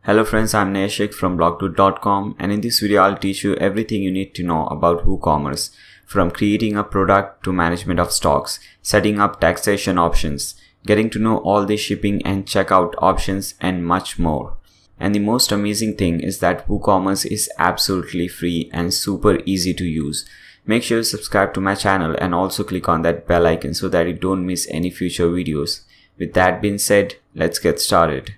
Hello friends, I'm Neshik from blogdude.com, and in this video I'll teach you everything you need to know about WooCommerce, from creating a product to management of stocks, setting up taxation options, getting to know all the shipping and checkout options, and much more. And the most amazing thing is that WooCommerce is absolutely free and super easy to use. Make sure you subscribe to my channel and also click on that bell icon so that you don't miss any future videos. With that being said, let's get started.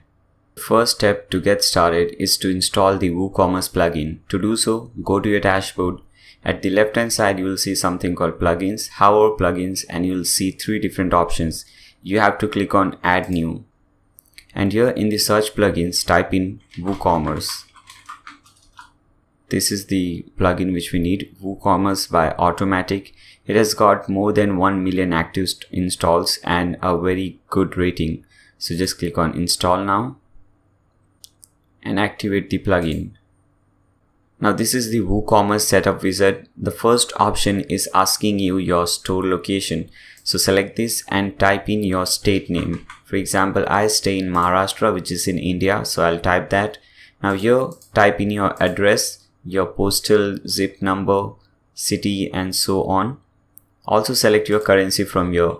The first step to get started is to install the WooCommerce plugin. To do so, go to your dashboard. At the left hand side, you will see something called plugins, hover plugins, and you will see three different options. You have to click on add new. And here in the search plugins, type in WooCommerce. This is the plugin which we need, WooCommerce by Automatic. It has got more than 1 million active installs and a very good rating. So just click on install now and activate the plugin. Now this is the WooCommerce setup wizard. The first option is asking you your store location. So select this and type in your state name. For example, I stay in Maharashtra, which is in India. So I'll type that. Now here type in your address, your postal zip number, city, and so on. Also select your currency from here.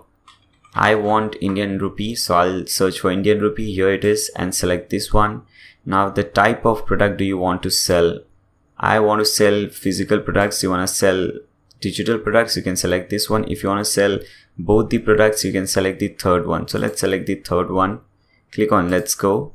I want Indian rupee, so I'll search for Indian rupee. Here it is, and select this one. Now the type of product do you want to sell? I want to sell physical products. You want to sell digital products, you can select this one. If you want to sell both the products, you can select the third one. So let's select the third one. Click on let's go.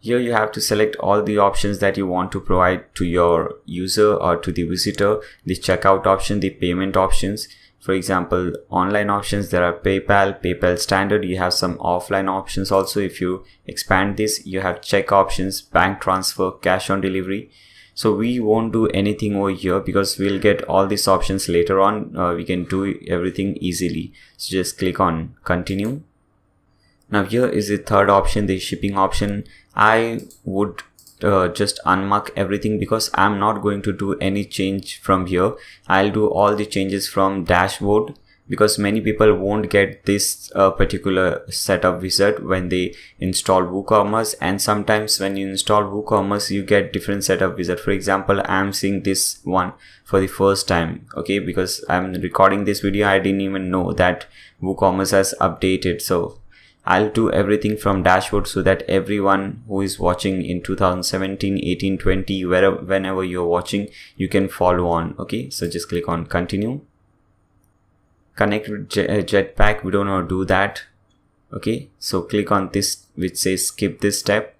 Here you have to select all the options that you want to provide to your user or to the visitor. The checkout option, the payment options. For example, online options, there are PayPal standard. You have some offline options also. If you expand this, you have check options, bank transfer, cash on delivery. So we won't do anything over here because we'll get all these options later on. We can do everything easily. So just click on continue. Now here is the third option, the shipping option. I would just unmark everything because I'm not going to do any change from here. I'll do all the changes from dashboard because many people won't get this particular setup wizard when they install WooCommerce, and sometimes when you install WooCommerce you get different setup wizard. For example, I'm seeing this one for the first time, okay, because I'm recording this video. I didn't even know that WooCommerce has updated. So I'll do everything from dashboard so that everyone who is watching in 2017, 18, 20, whenever you're watching, you can follow on. Okay, so just click on continue. Connect with Jetpack. We don't want to do that. Okay, so click on this which says skip this step.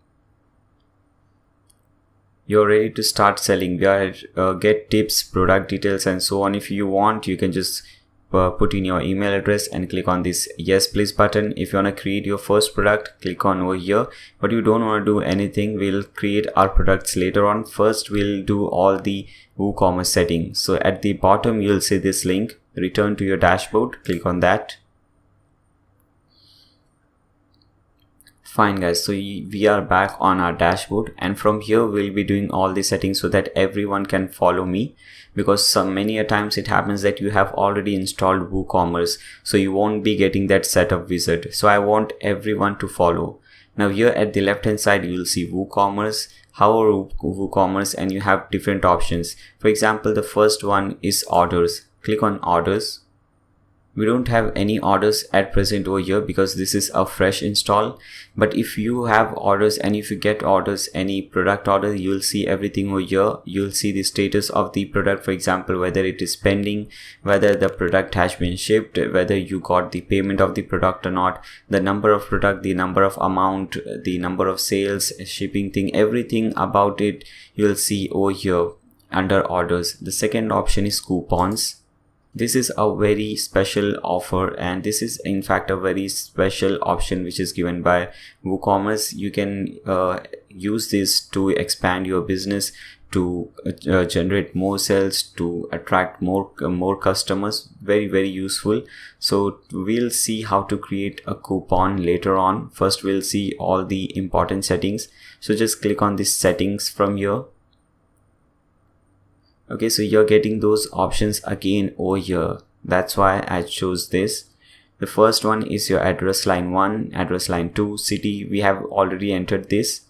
You're ready to start selling. We are get tips, product details, and so on. If you want, you can just put in your email address and click on this yes please button. If you want to create your first product, click on over here, but you don't want to do anything. We'll create our products later on. First we'll do all the WooCommerce settings. So at the bottom you'll see this link, return to your dashboard. Click on that. Fine guys, so we are back on our dashboard, and from here we'll be doing all the settings so that everyone can follow me, because many a times it happens that you have already installed WooCommerce, so you won't be getting that setup wizard. So I want everyone to follow. Now here at the left hand side you will see WooCommerce, hover WooCommerce, and you have different options. For example, the first one is orders. Click on orders. We don't have any orders at present over here because this is a fresh install. But if you have orders and if you get orders, any product order, you'll see everything over here. You'll see the status of the product, for example, whether it is pending, whether the product has been shipped, whether you got the payment of the product or not, the number of product, the number of amount, the number of sales, shipping thing, everything about it you'll see over here under orders. The second option is coupons. This is a very special offer, and this is in fact a very special option which is given by WooCommerce. You can use this to expand your business, to generate more sales, to attract more customers. Very useful. So we'll see how to create a coupon later on. First we'll see all the important settings. So just click on this settings from here. Okay, so you're getting those options again over here. That's why I chose this. The first one is your address line 1, address line 2, city. We have already entered this.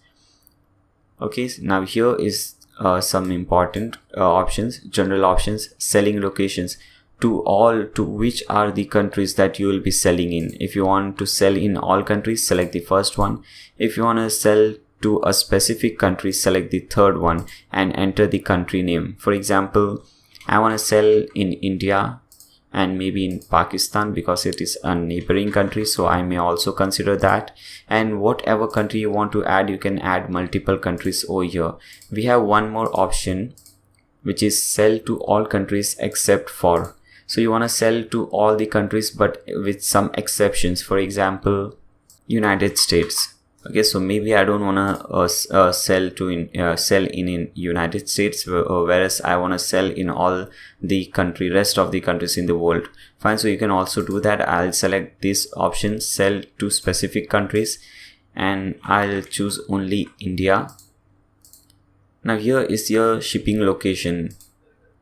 Okay, now here is some important options, general options, selling locations. To which are the countries that you will be selling in. If you want to sell in all countries, select the first one. If you want to sell to a specific country, select the third one and enter the country name. For example, I want to sell in India and maybe in Pakistan because it is a neighboring country, so I may also consider that. And whatever country you want to add, you can add multiple countries over here. We have one more option, which is sell to all countries except for. So you want to sell to all the countries but with some exceptions. For example, United States. Okay, so maybe I don't want to sell in United States, whereas I want to sell in all the rest of the countries in the world. Fine, so you can also do that. I'll select this option, sell to specific countries, and I'll choose only India. Now here is your shipping location.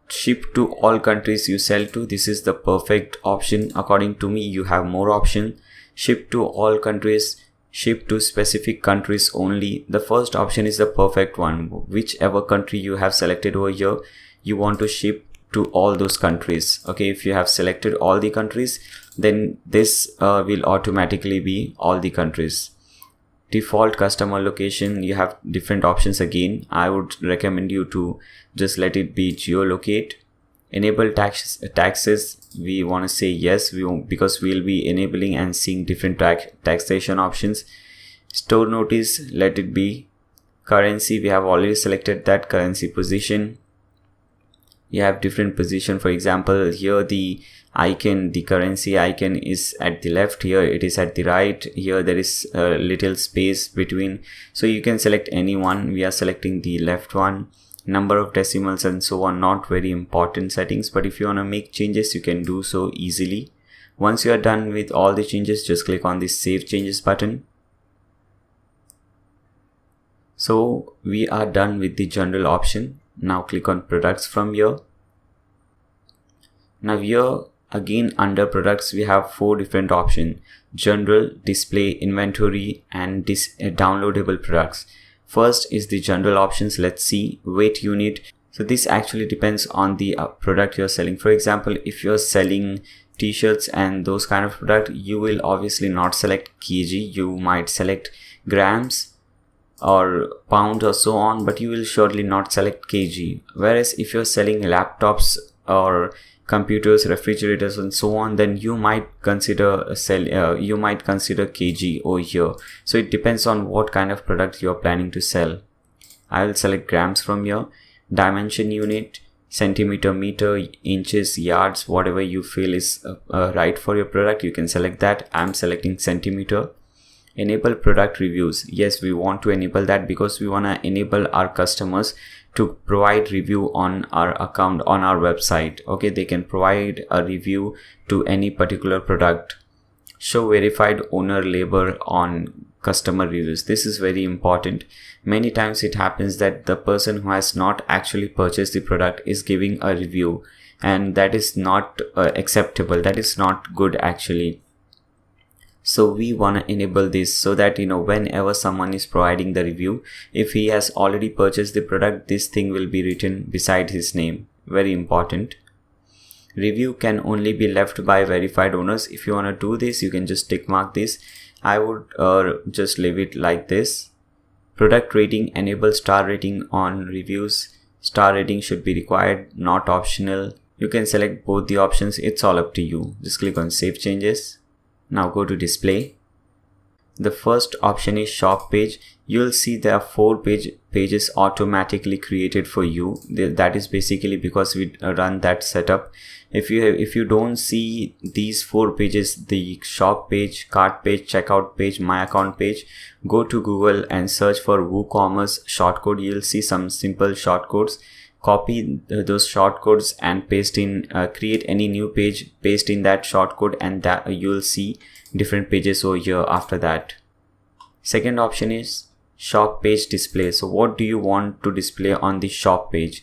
Ship to all countries you sell to. This is the perfect option. According to me, you have more option. Ship to all countries, ship to specific countries only. The first option is the perfect one. Whichever country you have selected over here, you want to ship to all those countries. Okay, if you have selected all the countries, then this will automatically be all the countries. Default customer location, you have different options again. I would recommend you to just let it be geolocate. Enable taxes, we want to say yes, because we'll be enabling and seeing different taxation options. Store notice, let it be. Currency, we have already selected that. Currency position, you have different position. For example, here the icon, the currency icon is at the left, here it is at the right, here there is a little space between, so you can select any one. We are selecting the left one. Number of decimals and so on, not very important settings, but if you want to make changes, you can do so easily. Once you are done with all the changes, just click on the save changes button. So we are done with the general option. Now click on products from here. Now here again, under products, we have 4 different options: general, display, inventory, and downloadable products. First is the general options. Let's see. Weight unit. So this actually depends on the product you're selling. For example, if you're selling t-shirts and those kind of product, you will obviously not select kg. You might select grams or pound or so on, but you will surely not select kg. Whereas if you're selling laptops or computers, refrigerators, and so on, then you might consider kg over here. So it depends on what kind of product you're planning to sell. I will select grams from here. Dimension unit, centimeter, meter, inches, yards, whatever you feel is right for your product, you can select that. I'm selecting centimeter. Enable product reviews. Yes, we want to enable that because we want to enable our customers to provide review on our account, on our website. Okay, they can provide a review to any particular product. Show verified owner label on customer reviews. This is very important. Many times it happens that the person who has not actually purchased the product is giving a review, and that is not acceptable. That is not good actually. So we want to enable this so that, whenever someone is providing the review, if he has already purchased the product, this thing will be written beside his name. Very important. Review can only be left by verified owners. If you want to do this, you can just tick mark this. I would just leave it like this. Product rating, enable star rating on reviews. Star rating should be required, not optional. You can select both the options. It's all up to you. Just click on save changes. Now go to display. The first option is shop page. You'll see there are 4 pages automatically created for you. That is basically because we run that setup. If you don't see these 4 pages, the shop page, cart page, checkout page, my account page, go to Google and search for WooCommerce shortcode. You'll see some simple shortcodes. Copy those shortcodes and paste in, create any new page, paste in that shortcode, and that you'll see different pages over here after that. Second option is shop page display. So what do you want to display on the shop page?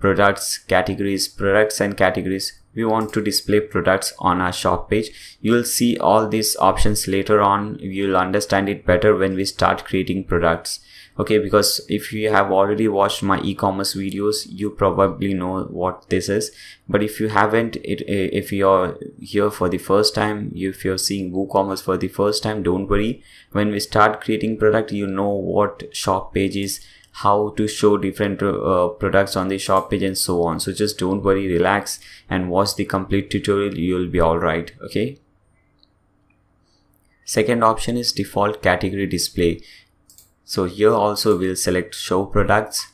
Products, categories, products and categories, we want to display products on our shop page. You will see all these options later on. You'll understand it better when we start creating products. Okay, because if you have already watched my e-commerce videos, you probably know what this is. But if you haven't, if you're here for the first time, if you're seeing WooCommerce for the first time, don't worry. When we start creating product, you know what shop page is, how to show different products on the shop page and so on. So just don't worry, relax and watch the complete tutorial. You'll be all right. Okay. Second option is default category display. So here also we'll select show products.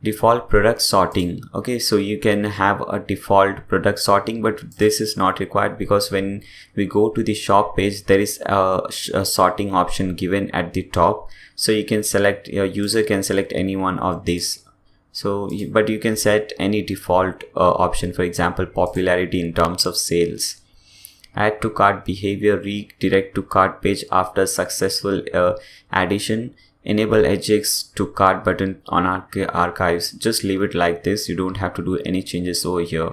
Default product sorting. Okay, so you can have a default product sorting, but this is not required because when we go to the shop page, there is a sorting option given at the top. So you can select, your user can select any one of these. So, but you can set any default option, for example, popularity in terms of sales. Add to cart behavior, redirect to cart page after successful addition. Enable Ajax to cart button on archives. Just leave it like this. You don't have to do any changes over here.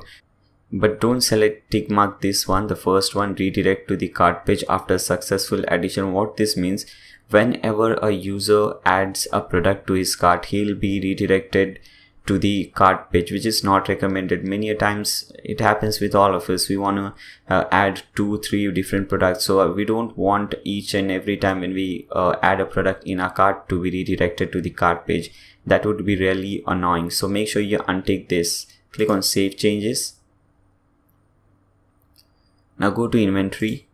But don't select tick mark this one, the first one, redirect to the cart page after successful addition. What this means, whenever a user adds a product to his cart, he'll be redirected to the cart page, which is not recommended. Many a times it happens with all of us. We want to add 2-3 different products, so we don't want each and every time when we add a product in our cart to be redirected to the cart page. That would be really annoying. So make sure you untick this. Click on save changes. Now go to inventory.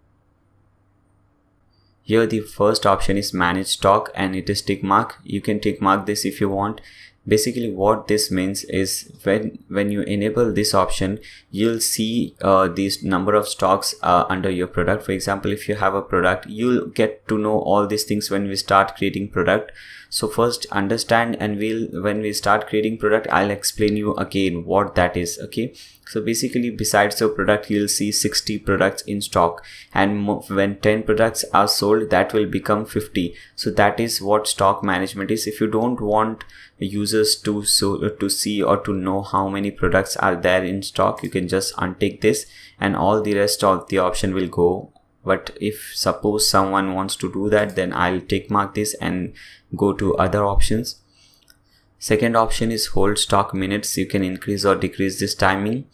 Here the first option is manage stock and it is tick mark. You can tick mark this if you want. Basically what this means is when you enable this option, you'll see this number of stocks under your product. For example, if you have a product, you'll get to know all these things when we start creating product. So first understand, and when we start creating product, I'll explain you again what that is. Okay, so basically besides your product, you'll see 60 products in stock, and when 10 products are sold, that will become 50. So that is what stock management is. If you don't want users to see or to know how many products are there in stock, you can just untick this and all the rest of the option will go. But if suppose someone wants to do that, then I'll tick mark this and go to other options. Second option is hold stock minutes. You can increase or decrease this timing.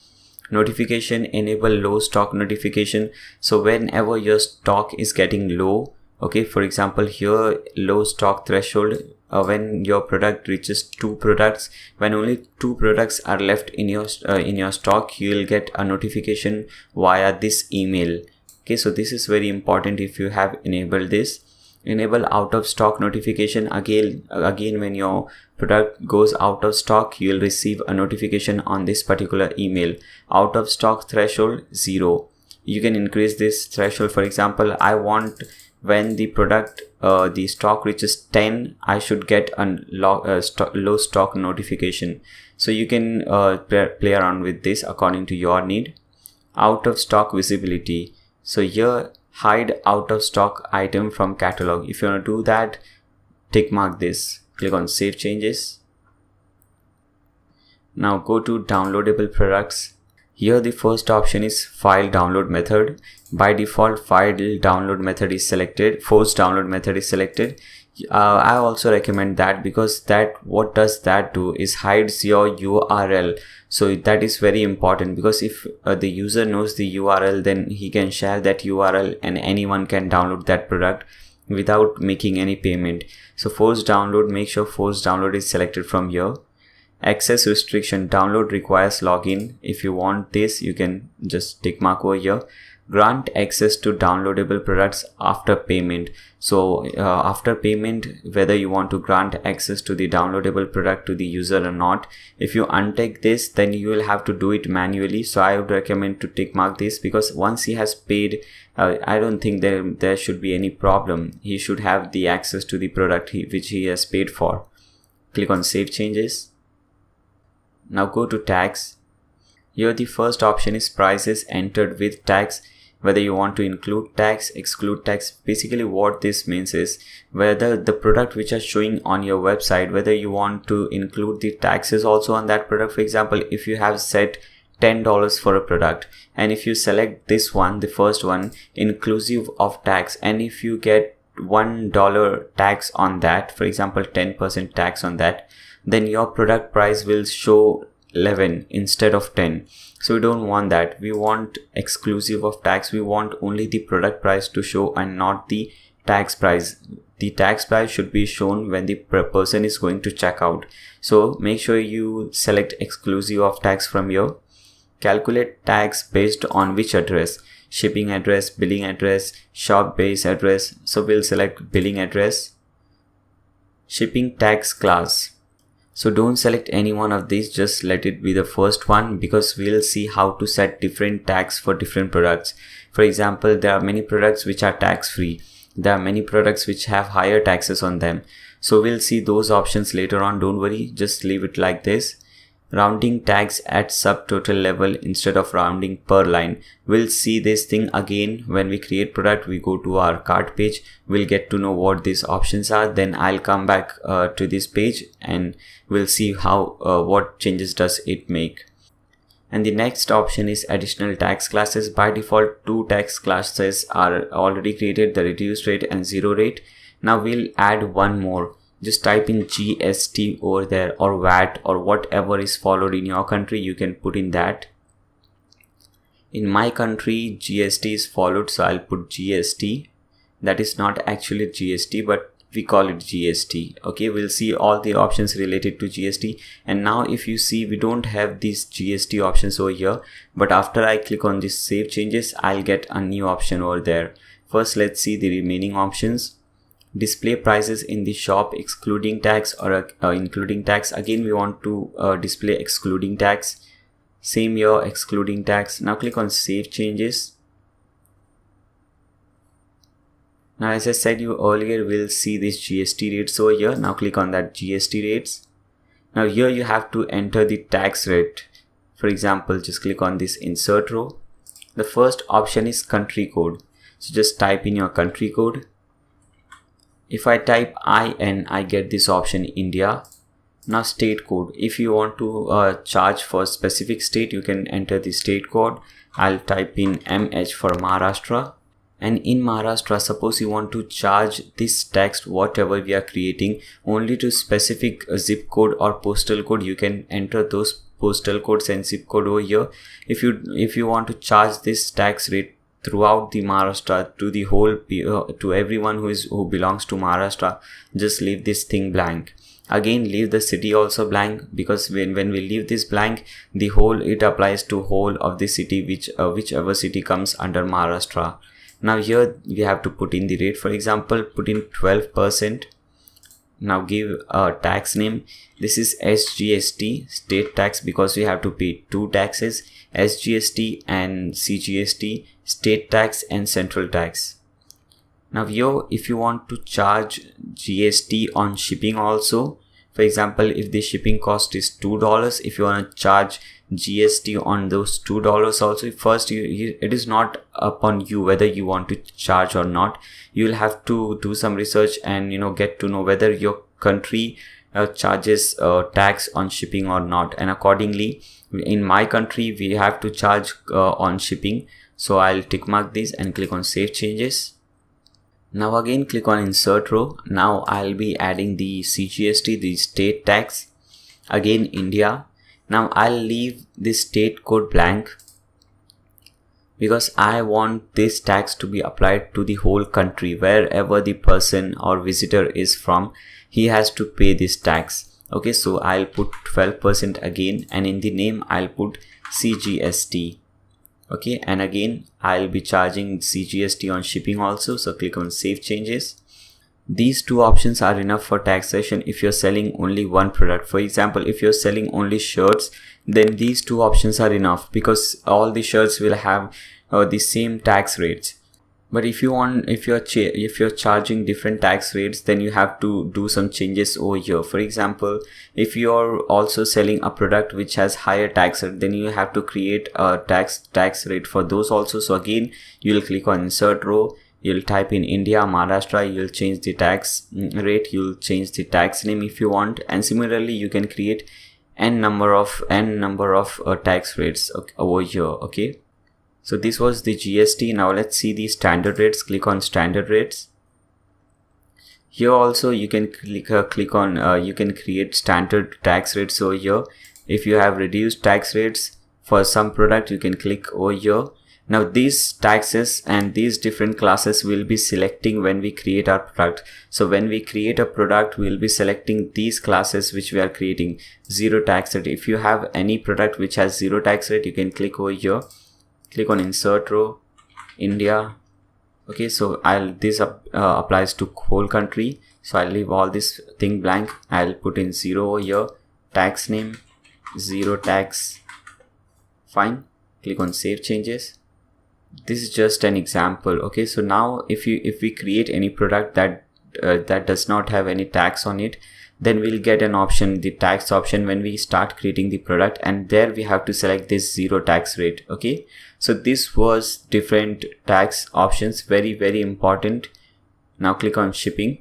Notification, enable low stock notification. So whenever your stock is getting low, okay, for example here low stock threshold, when your product reaches 2 products, when only 2 products are left in your stock, you will get a notification via this email. Okay, so this is very important if you have enabled this. Enable out of stock notification. Again when your product goes out of stock, you will receive a notification on this particular email. Out of stock threshold 0. You can increase this threshold. For example, I want when the product the stock reaches 10, I should get a low stock notification. So you can play around with this according to your need. Out of stock visibility. So here hide out of stock item from catalog. If you want to do that, tick mark this. Click on save changes. Now go to downloadable products. Here the first option is file download method. By default, file download method is selected. Force download method is selected. I also recommend that because what does that do is hides your URL. So that is very important, because if the user knows the URL, then he can share that URL and anyone can download that product without making any payment. So force download, make sure force download is selected from here. Access restriction, download requires login. If you want this, you can just tick mark over here. Grant access to downloadable products after payment. So after payment, whether you want to grant access to the downloadable product to the user or not. If you untick this, then you will have to do it manually. So I would recommend to tick mark this, because once he has paid, I don't think there should be any problem. He should have the access to the product which he has paid for. Click on save changes. Now go to tags. Here the first option is prices entered with tags. Whether you want to include tags, exclude tags. Basically what this means is whether the product which are showing on your website, whether you want to include the taxes also on that product. For example, if you have set $10 for a product, and if you select this one, the first one, inclusive of tax, and if you get $1 tax on that, for example 10% tax on that, then your product price will show 11 instead of 10. So we don't want that. We want exclusive of tax. We want only the product price to show and not the tax price. The tax price should be shown when the person is going to check out. So make sure you select exclusive of tax from here. Calculate tax based on which address? Shipping address, billing address, shop base address. So we'll select billing address. Shipping tax class. So don't select any one of these, just let it be the first one, because we'll see how to set different tax for different products. For example, there are many products which are tax free. There are many products which have higher taxes on them. So we'll see those options later on. Don't worry, just leave it like this. Rounding tax at subtotal level instead of rounding per line. We'll see this thing again when we create product. We go to our cart page, we'll get to know what these options are. Then I'll come back to this page and we'll see how what changes does it make. And the next option is additional tax classes. By default, 2 tax classes are already created, the reduced rate and 0 rate. Now we'll add one more. Just type in GST over there, or VAT, or whatever is followed in your country, you can put in that. In my country, GST is followed, so I'll put GST. That is not actually GST, but we call it GST. Okay, we'll see all the options related to GST. And now if you see, we don't have these GST options over here, but after I click on this save changes, I'll get a new option over there. First, let's see the remaining options. Display prices in the shop excluding tax or including tax. Again, we want to display excluding tax. Same here, excluding tax. Now click on save changes. Now, as I said you earlier, we'll see this GST rates over here. Now click on that GST rates. Now here you have to enter the tax rate. For example, just click on this insert row. The first option is country code. So just type in your country code. If I type IN, I get this option India. Now state code. If you want to charge for specific state, you can enter the state code. I'll type in MH for Maharashtra. And in Maharashtra, suppose you want to charge this text, whatever we are creating, only to specific zip code or postal code, you can enter those postal codes and zip code over here. If you want to charge this tax rate throughout the Maharashtra to the whole to everyone who belongs to Maharashtra, just leave this thing blank. Again, leave the city also blank, because when we leave this blank, the whole it applies to whole of the city, whichever city comes under Maharashtra. Now here we have to put in the rate. For example, put in 12%. Now give a tax name. This is SGST, state tax, because we have to pay 2 taxes, SGST and CGST, state tax and central tax. Now here, if you want to charge GST on shipping also, for example, if the shipping cost is $2, if you want to charge GST on those $2 also, first it is not upon you whether you want to charge or not. You will have to do some research and get to know whether your country charges tax on shipping or not, and accordingly, in my country we have to charge on shipping. So I'll tick mark this and click on save changes. Now again click on insert row. Now I'll be adding the CGST, the state tax, again India. Now I'll leave this state code blank because I want this tax to be applied to the whole country. Wherever the person or visitor is from, he has to pay this tax. Okay, so I'll put 12% again, and in the name I'll put CGST. Okay, and again I'll be charging CGST on shipping also. So click on save changes. These 2 options are enough for taxation if you're selling only one product. For example, if you're selling only shirts, then these 2 options are enough, because all the shirts will have the same tax rates. But if you're charging different tax rates, then you have to do some changes over here. For example, if you're also selling a product which has higher tax rate, then you have to create a tax rate for those also. So again, you'll click on insert row. You'll type in India, Maharashtra, you'll change the tax rate, you'll change the tax name if you want, and similarly you can create n number of tax rates over here. Okay, so this was the GST. Now let's see the standard rates. Click on standard rates. Here also you can click on you can create standard tax rates over here. If you have reduced tax rates for some product, you can click over here. Now these taxes and these different classes will be selecting when we create our product. So when we create a product, we will be selecting these classes which we are creating. Zero tax rate. If you have any product which has zero tax rate, you can click over here. Click on insert row, India. Okay, so this applies to whole country. So I'll leave all this thing blank. I'll put in 0 over here. Tax name, 0 tax. Fine. Click on save changes. This is just an example. Okay, so now if we create any product that does not have any tax on it, then we'll get an option, the tax option, when we start creating the product, and there we have to select this 0 tax rate. Okay, so this was different tax options, very important. Now click on shipping.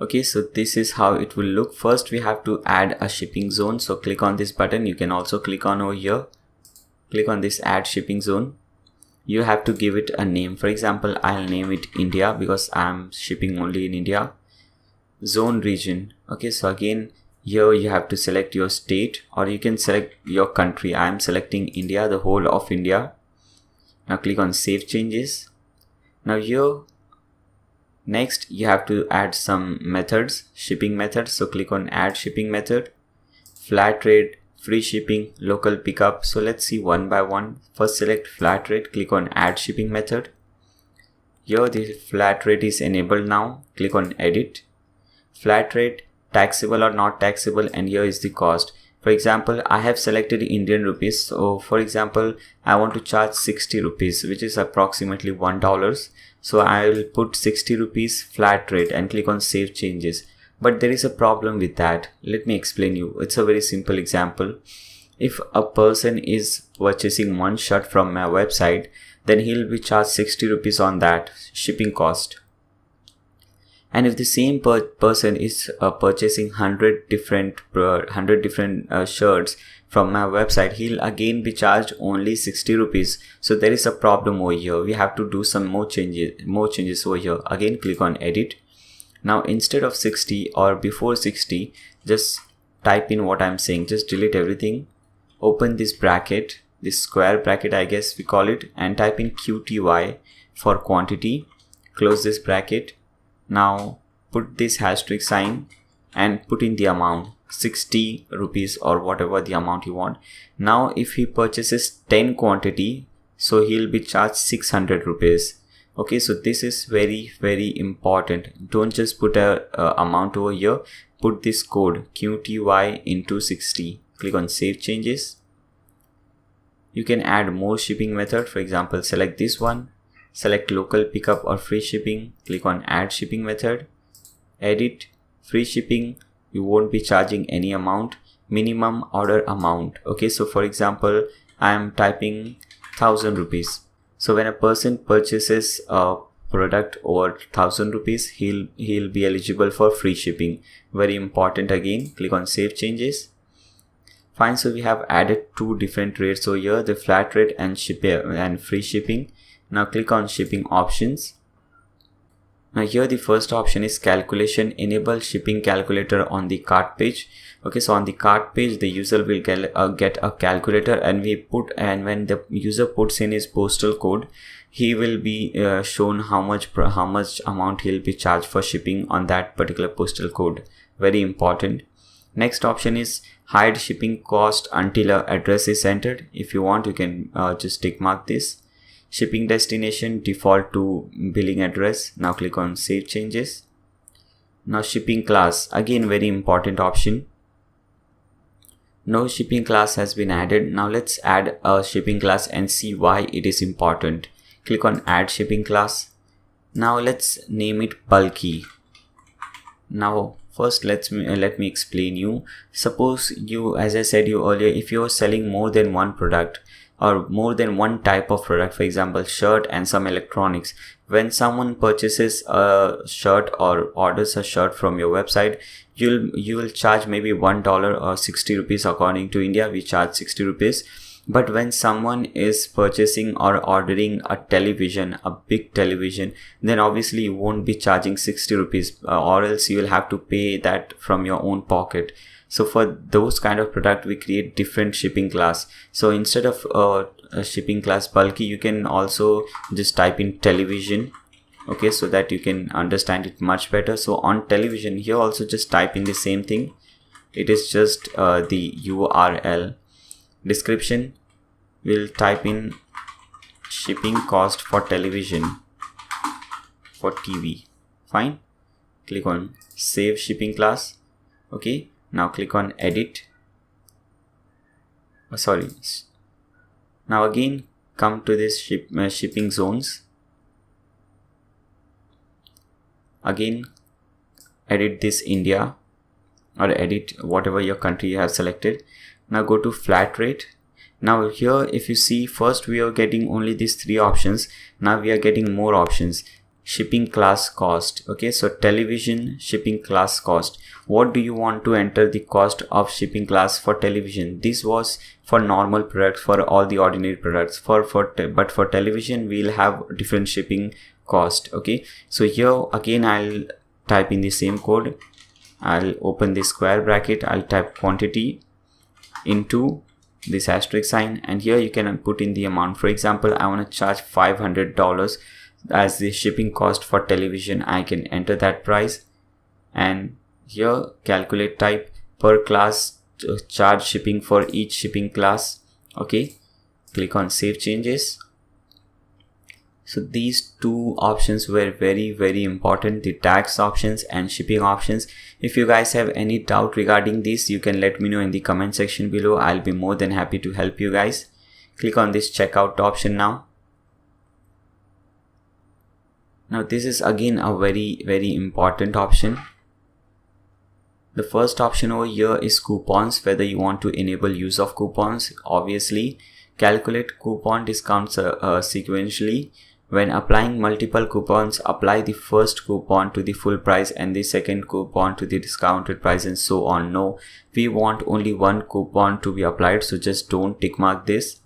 Okay, so this is how it will look. First we have to add a shipping zone, so click on this button. You can also click on over here. Click on this add shipping zone. You have to give it a name. For example, I'll name it India because I'm shipping only in India. Zone region. Okay, so again here you have to select your state, or you can select your country. I'm selecting India, the whole of India. Now click on save changes. Now here next you have to add some methods, shipping methods. So click on add shipping method. Flat rate, free shipping, local pickup. So let's see one by one. First select flat rate. Click on add shipping method. Here the flat rate is enabled now. Click on edit. Flat rate, taxable or not taxable, and here is the cost. For example, I have selected Indian rupees. So for example, I want to charge 60 rupees, which is approximately $1. So I will put 60 rupees flat rate and click on save changes. But there is a problem with that. Let me explain you. It's a very simple example. If a person is purchasing one shirt from my website, then he'll be charged 60 rupees on that shipping cost. And if the same person is purchasing 100 different shirts from my website, he'll again be charged only 60 rupees. So there is a problem over here. We have to do some more changes over here. Again, click on edit. Now instead of 60 or before 60, just type in what I'm saying. Just delete everything. Open this bracket, this square bracket I guess we call it, and type in QTY for quantity. Close this bracket. Now put this * sign and put in the amount, 60 rupees or whatever the amount you want. Now if he purchases 10 quantity, so he'll be charged 600 rupees. Okay, so this is very important. Don't just put a amount over here. Put this code QTY into 60. Click on save changes. You can add more shipping method. For example, select this one. Select local pickup or free shipping. Click on add shipping method. Edit free shipping. You won't be charging any amount. Minimum order amount. Okay, so for example, I am typing 1000 rupees. So when a person purchases a product over 1000 rupees, he'll be eligible for free shipping. Very important again. Click on save changes. Fine, so we have added 2 different rates over here, the flat rate and free shipping. Now click on shipping options. Now here the first option is calculation. Enable shipping calculator on the cart page. Okay, so on the cart page, the user will get a calculator, and when the user puts in his postal code, he will be shown how much amount he'll be charged for shipping on that particular postal code. Very important. Next option is hide shipping cost until an address is entered. If you want, you can just tick mark this. Shipping destination default to billing address. Now click on save changes. Now shipping class, again very important option. No shipping class has been added. Now let's add a shipping class and see why it is important. Click on add shipping class. Now let's name it bulky. Now first let me explain you. Suppose you, as I said you earlier, if you are selling more than one product, or more than one type of product, for example shirt and some electronics. When someone purchases a shirt or orders a shirt from your website, you will charge maybe $1 or 60 rupees. According to India, we charge 60 rupees. But when someone is purchasing or ordering a television, a big television, then obviously you won't be charging 60 rupees, or else you will have to pay that from your own pocket. So for those kind of product, we create different shipping class. So instead of a shipping class bulky, you can also just type in television, okay, so that you can understand it much better. So on television, here also just type in the same thing. It is just the URL. Description, we'll type in shipping cost for television, for TV. Fine. Click on save shipping class. Okay. Now click on edit. Now again come to this shipping zones. Again edit this India, or edit whatever your country you have selected. Now go to flat rate. Now here, if you see, first we are getting only these 3 options. Now we are getting more options. Shipping class cost. Okay, so television shipping class cost. What do you want to enter the cost of shipping class for television? This was for normal products, for all the ordinary products. But for television, we'll have different shipping cost. Okay, so here again I'll type in the same code. I'll open the square bracket. I'll type quantity into this asterisk sign, and here you can put in the amount. For example, I want to charge $500 as the shipping cost for television. I can enter that price, and here calculate type per class, charge shipping for each shipping class. Okay, click on save changes. So these 2 options were very important, the tax options and shipping options. If you guys have any doubt regarding this, you can let me know in the comment section below. I'll be more than happy to help you guys. Click on this checkout option now. Now this is again a very important option. The first option over here is coupons, whether you want to enable use of coupons. Obviously, calculate coupon discounts sequentially. When applying multiple coupons, apply the first coupon to the full price and the second coupon to the discounted price, and so on. No, we want only one coupon to be applied, so just don't tick mark this.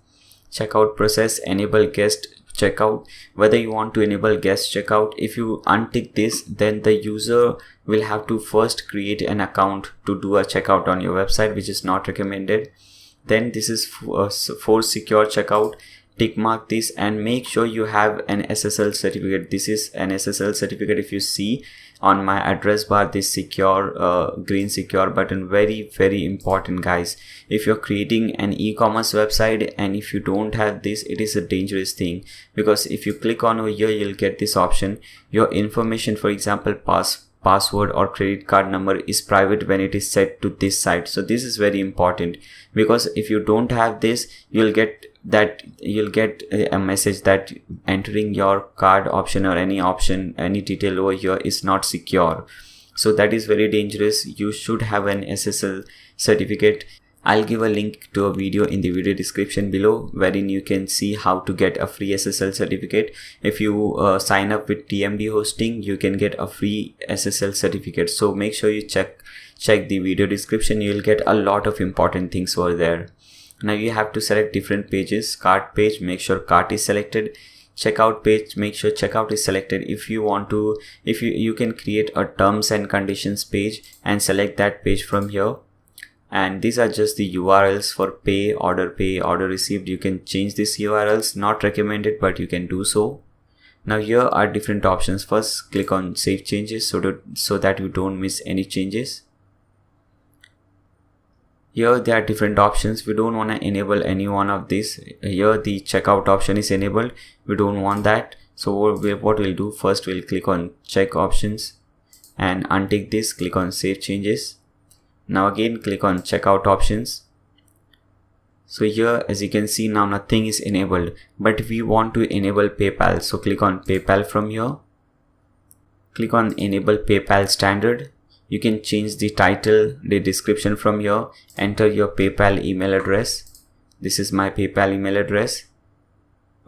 Checkout process, enable guest checkout, whether you want to enable guest checkout. If you untick this, then the user will have to first create an account to do a checkout on your website, which is not recommended. Then this is for secure checkout. Tick mark this and make sure you have an SSL certificate. This is an SSL certificate. If you see on my address bar, this secure green secure button, very important guys. If you're creating an e-commerce website and if you don't have this, it is a dangerous thing, because if you click on over here, you'll get this option. Your information, for example password or credit card number, is private when it is set to this site. So this is very important, because if you don't have this, you'll get a message that entering your card option or any detail over here is not secure. So that is very dangerous. You should have an SSL certificate. I'll give a link to a video in the video description below, wherein you can see how to get a free SSL certificate. If you sign up with TMD hosting, you can get a free SSL certificate. So make sure you check the video description. You'll get a lot of important things over there. Now you have to select different pages. Cart page, make sure cart is selected. Checkout page, make sure checkout is selected. If you want to, you can create a terms and conditions page and select that page from here. And these are just the URLs for pay, order received. You can change these URLs, not recommended, but you can do so. Now here are different options. First, click on save changes so that you don't miss any changes. Here there are different options. We don't want to enable any one of these. Here the checkout option is enabled. We don't want that. So what we'll do, first we'll click on check options and untick this, click on save changes. Now again click on checkout options. So here, as you can see, now nothing is enabled, but we want to enable PayPal. So click on PayPal from here. Click on enable PayPal standard. You can change the title, the description from here, enter your PayPal email address. This is my PayPal email address.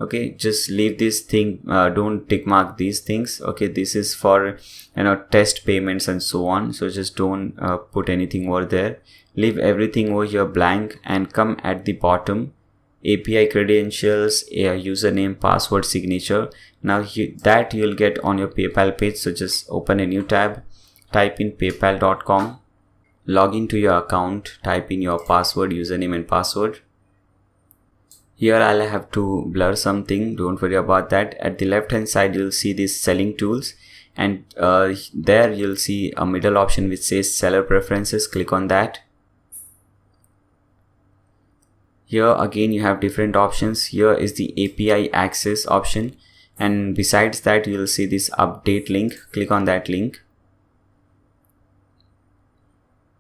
Okay, just leave this thing, don't tick mark these things. Okay, this is for test payments and so on, so just don't put anything over there. Leave everything over here blank and come at the bottom, API credentials, username, password, signature. Now that you'll get on your PayPal page. So just open a new tab, type in paypal.com, log into your account, type in your password, username and password. Here I'll have to blur something, don't worry about that. At the left hand side you'll see these selling tools, and there you'll see a middle option which says seller preferences. Click on that. Here again you have different options. Here is the API access option, and besides that you'll see this update link. Click on that link.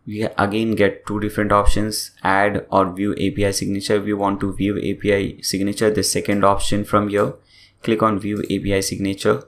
We again get two different options, add or view API signature. If you want to view API signature, the second option from here, click on view API signature.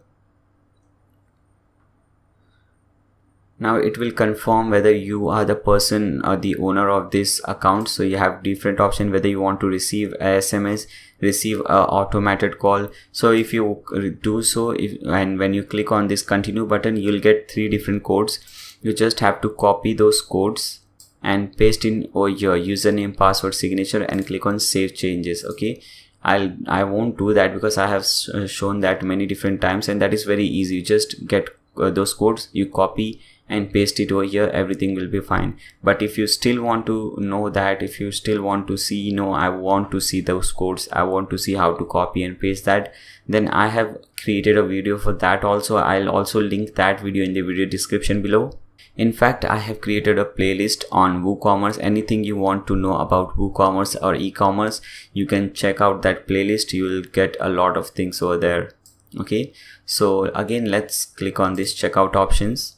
Now it will confirm whether you are the person or the owner of this account. So you have different options, whether you want to receive a SMS, receive a automated call. So if you do so, and when you click on this continue button, you'll get 3 different codes. You just have to copy those codes and paste in over your username, password, signature, and click on save changes. Okay, I won't do that because I have shown that many different times, and that is very easy. You just get those codes, you copy and paste it over here, everything will be fine. But if you still want to know that, if you still want to see, I want to see those codes, I want to see how to copy and paste that, then I have created a video for that also. I'll also link that video in the video description below. In fact, I have created a playlist on WooCommerce. Anything you want to know about WooCommerce or e-commerce, you can check out that playlist. You will get a lot of things over there. Okay, so again, let's click on this checkout options.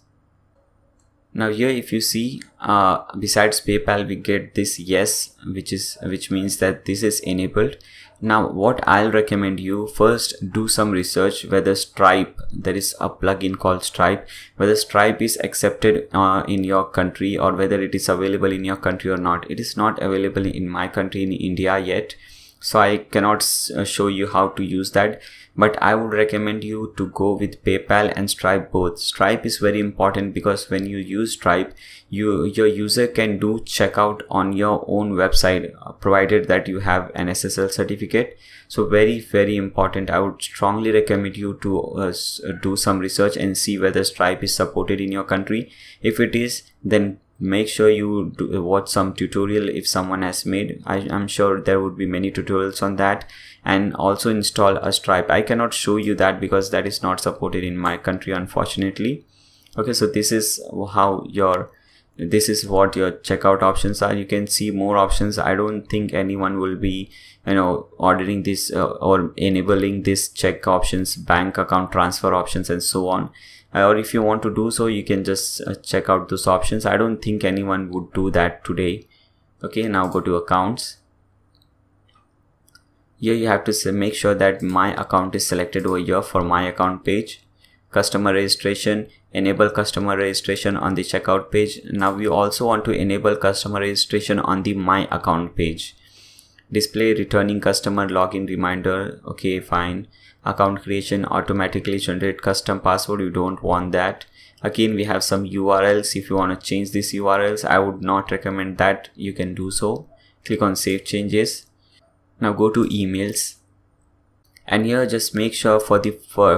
Now here if you see, besides PayPal we get this yes, which means that this is enabled. Now what I'll recommend you, first do some research whether Stripe, there is a plugin called Stripe, whether Stripe is accepted in your country, or whether it is available in your country or not. It is not available in my country, in India yet, so I cannot show you how to use that. But I would recommend you to go with PayPal and Stripe both. Stripe is very important because when you use Stripe, your user can do checkout on your own website, provided that you have an SSL certificate. So very, very important. I would strongly recommend you to do some research and see whether Stripe is supported in your country. If it is, then make sure you watch some tutorial if someone has made. I'm sure there would be many tutorials on that. And also install a Stripe. I cannot show you that because that is not supported in my country, unfortunately. Okay, so this is what your checkout options are. You can see more options. I don't think anyone will be ordering this or enabling this check options, bank account transfer options, and so on. Or if you want to do so, you can just check out those options. I don't think anyone would do that today. Okay, now go to accounts. Here you have to make sure that my account is selected over here for my account page. Customer registration, enable customer registration on the checkout page. Now we also want to enable customer registration on the my account page. Display returning customer login reminder. Okay, fine. Account creation, automatically generate custom password. You don't want that. Again, we have some URLs. If you want to change these URLs, I would not recommend that. You can do so. Click on save changes. Now go to emails, and here just make sure for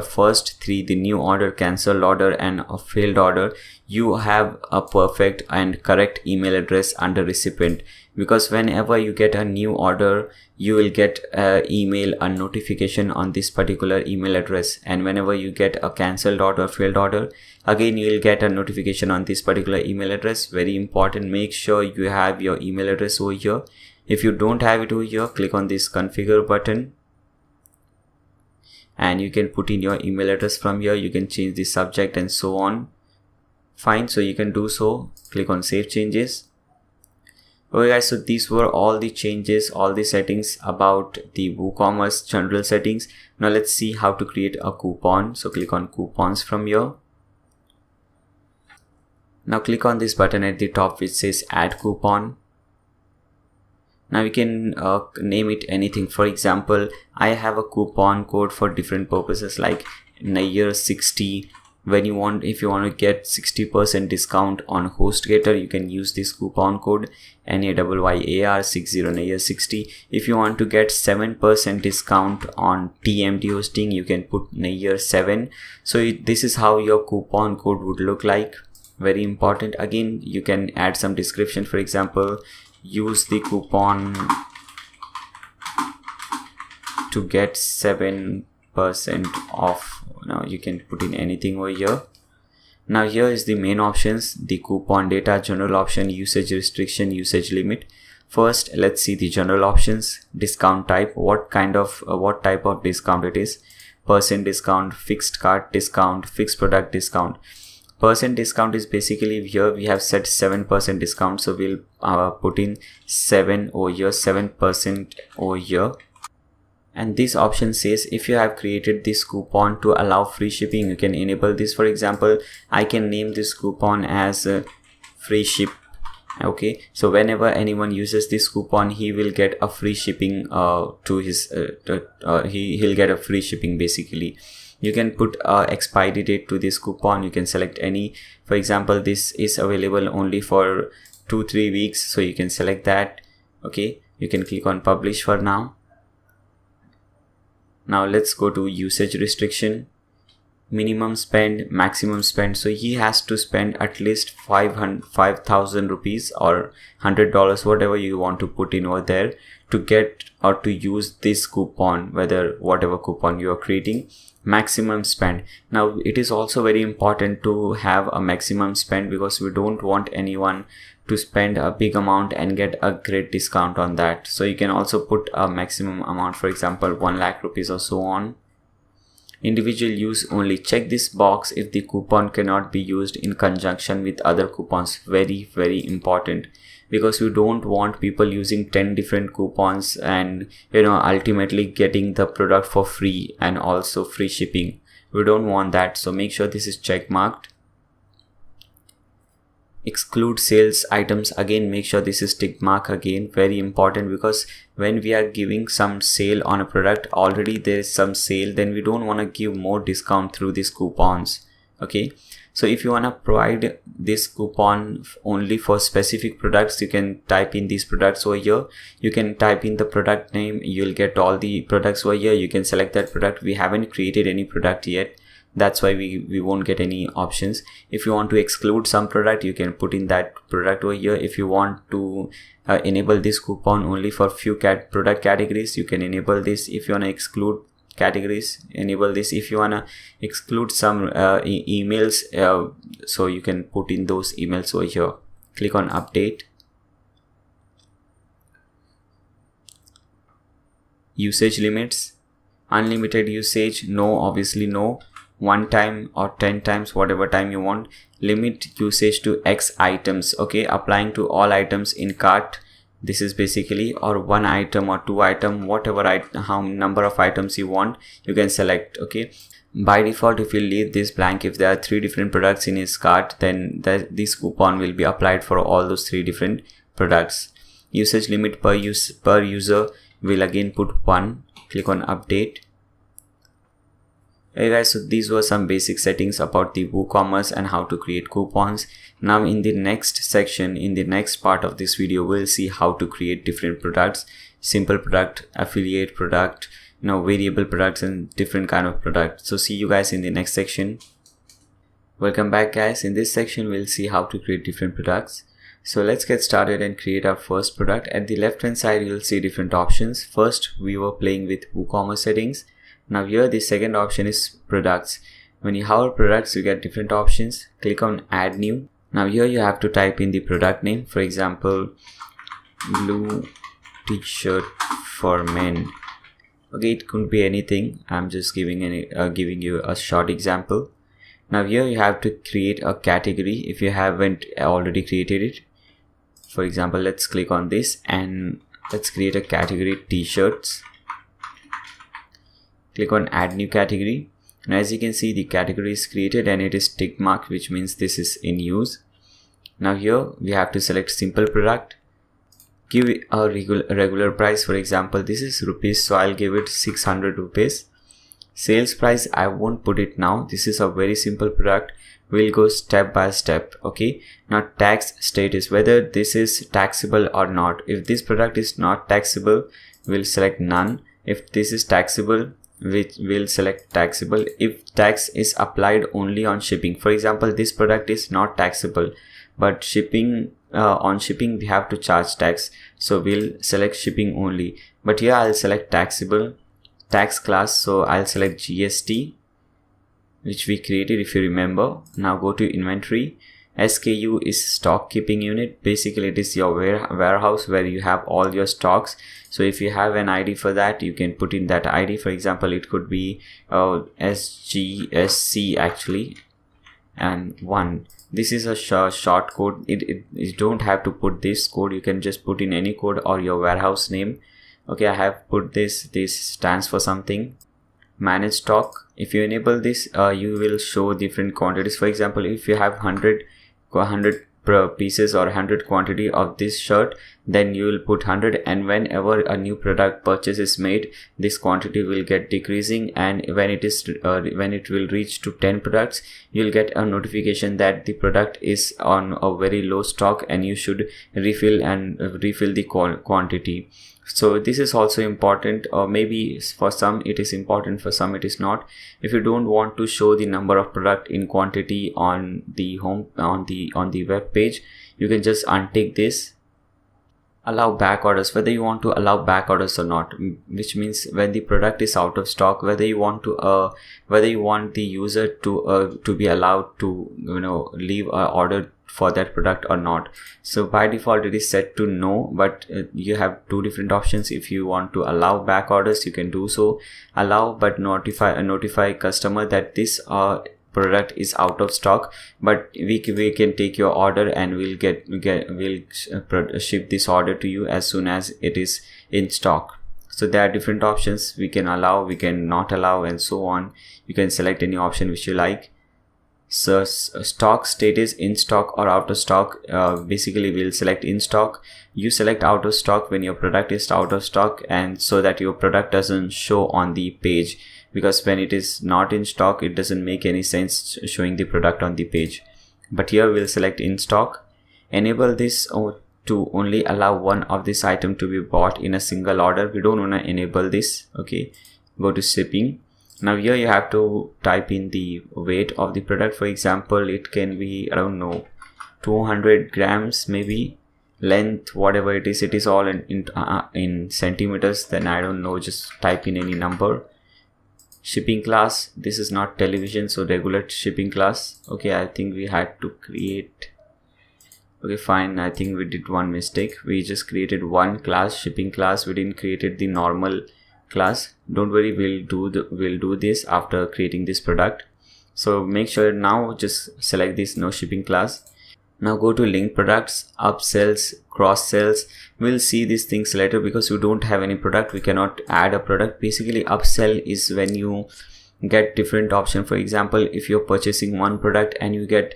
first 3, the new order, cancelled order, and a failed order, you have a perfect and correct email address under recipient, because whenever you get a new order, you will get a notification on this particular email address, and whenever you get a cancelled order, failed order, again you will get a notification on this particular email address. Very important, make sure you have your email address over here. If you don't have it over here, click on this configure button and you can put in your email address from here. You can change the subject and so on. Fine, so you can do so. Click on save changes. Okay guys, so these were all the changes, all the settings about the WooCommerce general settings. Now let's see how to create a coupon. So click on coupons from here. Now click on this button at the top which says add coupon. Now you can name it anything. For example, I have a coupon code for different purposes like Nayyar 60. If you want to get 60% discount on HostGator, you can use this coupon code NAYYAR60 Nayyar 60. If you want to get 7% discount on TMD hosting, you can put Nayyar 7. So this is how your coupon code would look like. Very important. Again, you can add some description. For example, use the coupon to get 7% off. Now you can put in anything over here. Now here is the main options: the coupon data, general option, usage restriction, usage limit. First, let's see the general options. Discount type, what type of discount it is. Percent discount, fixed cart discount, fixed product discount. Percent discount is basically, here we have set 7% discount, so we'll put in 7 over here, 7% over here. And this option says if you have created this coupon to allow free shipping, you can enable this. For example, I can name this coupon as free ship. Okay, so whenever anyone uses this coupon, he will get a free shipping to his he'll get a free shipping basically. You can put expiry date to this coupon. You can select any. For example, this is available only for 2-3 weeks, so you can select that. Okay, you can click on publish for now. Now let's go to usage restriction. Minimum spend, maximum spend. So he has to spend at least 5,000 rupees or $100, whatever you want to put in over there, to get or to use this coupon, whatever coupon you are creating. Maximum spend. Now it is also very important to have a maximum spend, because we don't want anyone to spend a big amount and get a great discount on that. So you can also put a maximum amount, for example 1 lakh rupees or so on. Individual use only. Check this box if the coupon cannot be used in conjunction with other coupons. Very, very important, because we don't want people using 10 different coupons and ultimately getting the product for free and also free shipping. We don't want that, so make sure this is check marked. Exclude sales items. Again, make sure this is tick mark. Again, very important, because when we are giving some sale on a product, already there is some sale, then we don't want to give more discount through these coupons. Okay, so if you want to provide this coupon only for specific products, you can type in these products over here. You can type in the product name, you'll get all the products over here. You can select that product. We haven't created any product yet, that's why we won't get any options. If you want to exclude some product, you can put in that product over here. If you want to enable this coupon only for few product categories, you can enable this. If you want to exclude categories, enable this. If you want to exclude some emails, so you can put in those emails over here. Click on update. Usage limits. Unlimited usage, no, obviously no. 1 time or 10 times, whatever time you want. Limit usage to X items. Okay, applying to all items in cart. This is basically, or 1 item or 2 item, whatever how number of items you want, you can select. Okay, by default, if you leave this blank, if there are 3 different products in his cart, then this coupon will be applied for all those 3 different products. Usage limit per user will again put 1. Click on update. Hey guys, so these were some basic settings about the WooCommerce and how to create coupons. Now in the next section, in the next part of this video, we'll see how to create different products: simple product, affiliate product, variable products, and different kind of products. So see you guys in the next section. Welcome back guys. In this section, we'll see how to create different products. So let's get started and create our first product. At the left hand side, you'll see different options. First, we were playing with WooCommerce settings. Now here the second option is products. When you hover products, you get different options. Click on add new. Now here you have to type in the product name. For example, blue t-shirt for men. Okay, it could be anything. I'm just giving you a short example. Now here you have to create a category if you haven't already created it. For example, let's click on this and let's create a category t-shirts. Click on add new category. And as you can see, the category is created and it is tick marked, which means this is in use. Now here we have to select simple product. give it a regular price. For example, this is rupees, so I'll give it 600 rupees. Sales price, I won't put it now. This is a very simple product. We'll go step by step. Okay, now tax status, whether this is taxable or not. If this product is not taxable, we'll select none. If this is taxable, we'll select taxable. If tax is applied only on shipping, for example, this product is not taxable, but shipping, on shipping we have to charge tax, so we'll select shipping only. But here I'll select taxable. Tax class, so I'll select GST, which we created, if you remember. Now go to inventory. SKU is stock keeping unit. Basically it is your warehouse where you have all your stocks. So if you have an ID for that, you can put in that ID. For example, it could be SGSC actually, and 1. This is a short code. You don't have to put this code, you can just put in any code or your warehouse name. Okay, I have put this stands for something. Manage stock. If you enable this, you will show different quantities. For example, if you have 100 pieces or 100 quantity of this shirt, then you will put 100, and whenever a new product purchase is made, this quantity will get decreasing, and when it will reach to 10 products, you'll get a notification that the product is on a very low stock and you should refill the quantity. So this is also important, or maybe for some it is important, for some it is not. If you don't want to show the number of product in quantity on the home on the web page, you can just untick this. Allow back orders, whether you want to allow back orders or not, which means when the product is out of stock, whether you want the user to be allowed to leave an order for that product or not. So by default it is set to no, but you have two different options. If you want to allow back orders, you can do so. Allow but notify customer that this product is out of stock, but we can take your order and we'll ship this order to you as soon as it is in stock. So there are different options. We can allow, we can not allow, and so on. You can select any option which you like. So stock status, in stock or out of stock. Basically we'll select in stock. You select out of stock when your product is out of stock, and so that your product doesn't show on the page, because when it is not in stock, it doesn't make any sense showing the product on the page. But here we'll select in stock. Enable this to only allow one of this item to be bought in a single order. We don't want to enable this. Okay, go to shipping. Now here you have to type in the weight of the product. For example, it can be, I don't know, 200 grams maybe. Length, whatever it is all in centimeters. Then I don't know, just type in any number. Shipping class, this is not television, so regular shipping class. Okay, I think we had to create, okay fine, I think we did one mistake. We just created one class, shipping class. We didn't create the normal class. Don't worry, we'll do this after creating this product. So make sure now just select this no shipping class. Now go to link products, upsells, cross sells. We'll see these things later, because we don't have any product, we cannot add a product. Basically upsell is when you get different options. For example, if you're purchasing one product and you get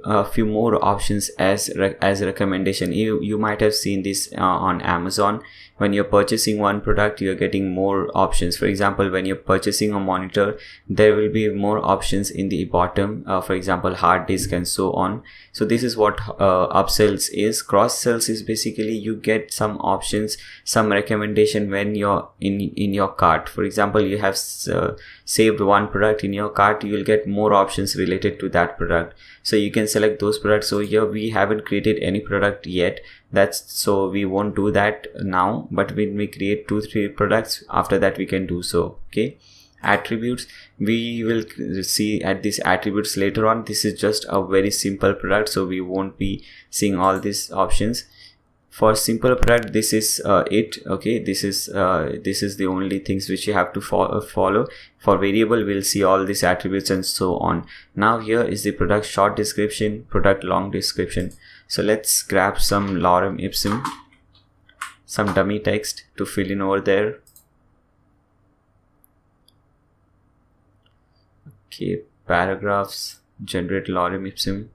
a few more options as recommendation. You might have seen this on Amazon. When you're purchasing one product, you're getting more options. For example, when you're purchasing a monitor, there will be more options in the bottom, for example hard disk and so on. So this is what upsells is. Cross sells is basically you get some options, some recommendation when you're in your cart. For example, you have saved one product in your cart, you will get more options related to that product, so you can select those products. So here we haven't created any product yet, so we won't do that now, but when we create 2-3 products, after that we can do so. Okay, attributes, we will see at these attributes later on. This is just a very simple product, so we won't be seeing all these options. For simple product, this is it. Okay, this is the only things which you have to follow. For variable, we'll see all these attributes and so on. Now here is the product short description, product long description. So let's grab some lorem ipsum, some dummy text to fill in over there. Okay, paragraphs, generate lorem ipsum.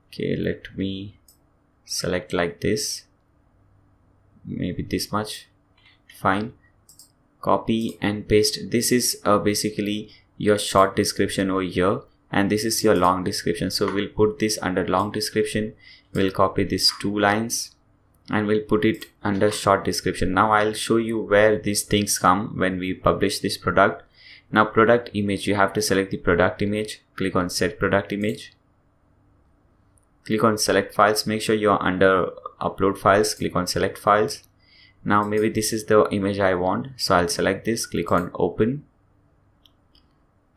Okay, let me select like this. maybe this much. Fine. Copy and paste. This is basically your short description over here, and this is your long description. So we'll put this under long description. We'll copy these 2 lines and we'll put it under short description. Now I'll show you where these things come when we publish this product. Now product image, you have to select the product image. Click on set product image. Click on select files. Make sure you're under upload files. Click on select files. Now maybe this is the image I want, so I'll select this. Click on open.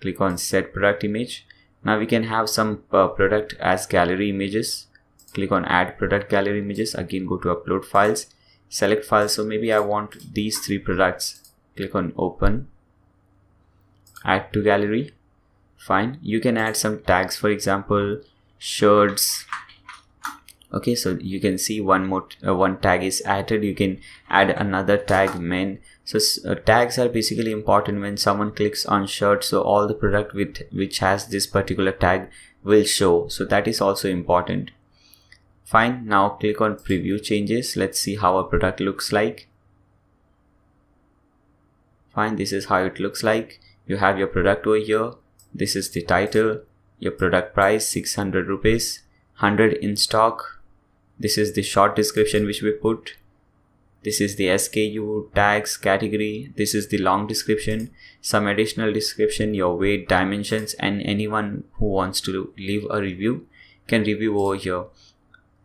Click on set product image. Now we can have some product as gallery images. Click on add product gallery images. Again go to upload files, select files. So maybe I want these 3 products. Click on open, add to gallery. Fine. You can add some tags, for example shirts. Okay, so you can see one tag is added. You can add another tag, men. So tags are basically important when someone clicks on shirt, so all the product which has this particular tag will show. So that is also important. Fine. Now click on preview changes. Let's see how a product looks like. Fine. This is how it looks like. You have your product over here. This is the title. Your product price 600 rupees, 100 in stock. This is the short description which we put. This is the SKU, tags, category. This is the long description, some additional description, your weight, dimensions, and anyone who wants to leave a review can review over here.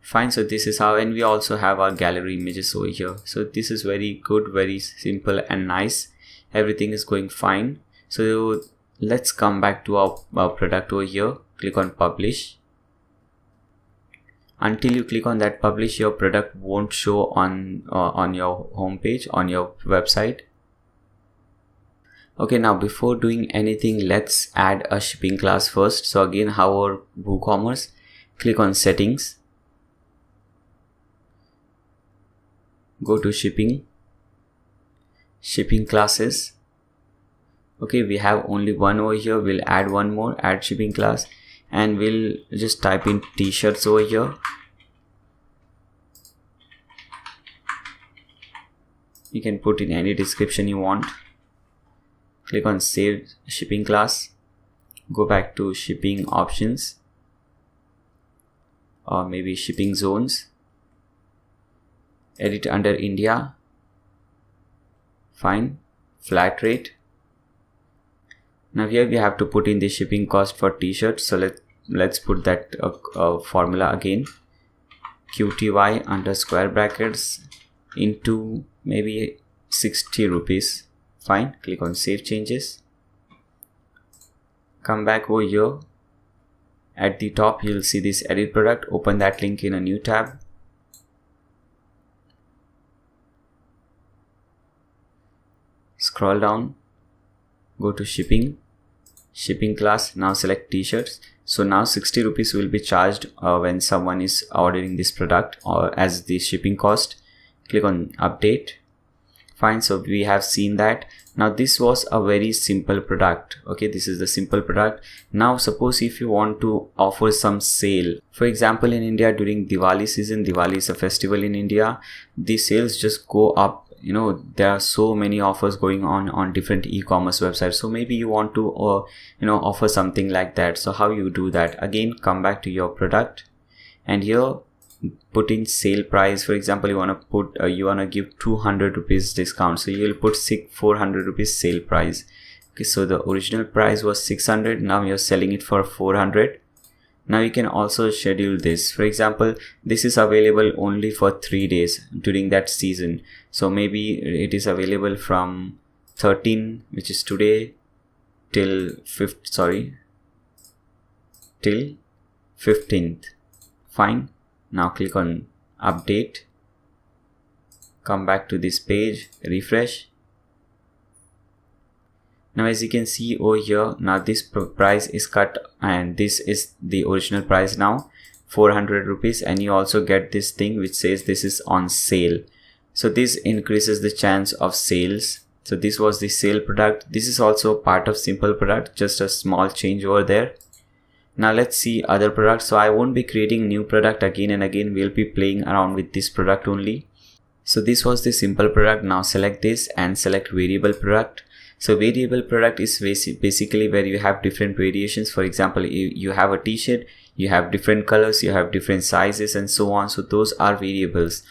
Fine. So this is how, and we also have our gallery images over here. So this is very good, very simple and nice. Everything is going fine. So let's come back to our product over here. Click on publish. Until you click on that publish, your product won't show on your home page, on your website. Okay, now before doing anything, let's add a shipping class first. So again, how our WooCommerce, click on settings, go to shipping classes. Okay, we have only one over here. We'll add one more, add shipping class, and we'll just type in t-shirts over here. You can put in any description you want. Click on save shipping class. Go back to shipping options, or maybe shipping zones. Edit under India. Fine. Flat rate. Now here we have to put in the shipping cost for t-shirts. So let's put that formula again. QTY under square brackets into maybe 60 rupees. Fine. Click on save changes. Come back over here. At the top you'll see this edit product. Open that link in a new tab. Scroll down. Go to shipping class. Now select t-shirts. So now 60 rupees will be charged when someone is ordering this product, or as the shipping cost. Click on update. Fine. So we have seen that. Now this was a very simple product. Okay, this is the simple product. Now suppose if you want to offer some sale, for example in India during Diwali season, Diwali is a festival in India, the sales just go up. You know, there are so many offers going on different e-commerce websites. So maybe you want to offer something like that. So how you do that? Again, come back to your product, and here put in sale price. For example, you want to give 200 rupees discount, so you will put 400 rupees sale price. Okay, so the original price was 600. Now you're selling it for 400. Now you can also schedule this. For example, this is available only for 3 days during that season. So maybe it is available from 13, which is today, till 15th. Fine. Now click on update. Come back to this page, refresh. Now as you can see over here, now this price is cut, and this is the original price now, 400 rupees, and you also get this thing which says this is on sale. So this increases the chance of sales. So this was the sale product. This is also part of simple product, just a small change over there. Now let's see other products. So I won't be creating new product again and again. We'll be playing around with this product only. So this was the simple product. Now select this and select variable product. So variable product is basically where you have different variations. For example, you have a t-shirt, you have different colors, you have different sizes and so on. So those are variables.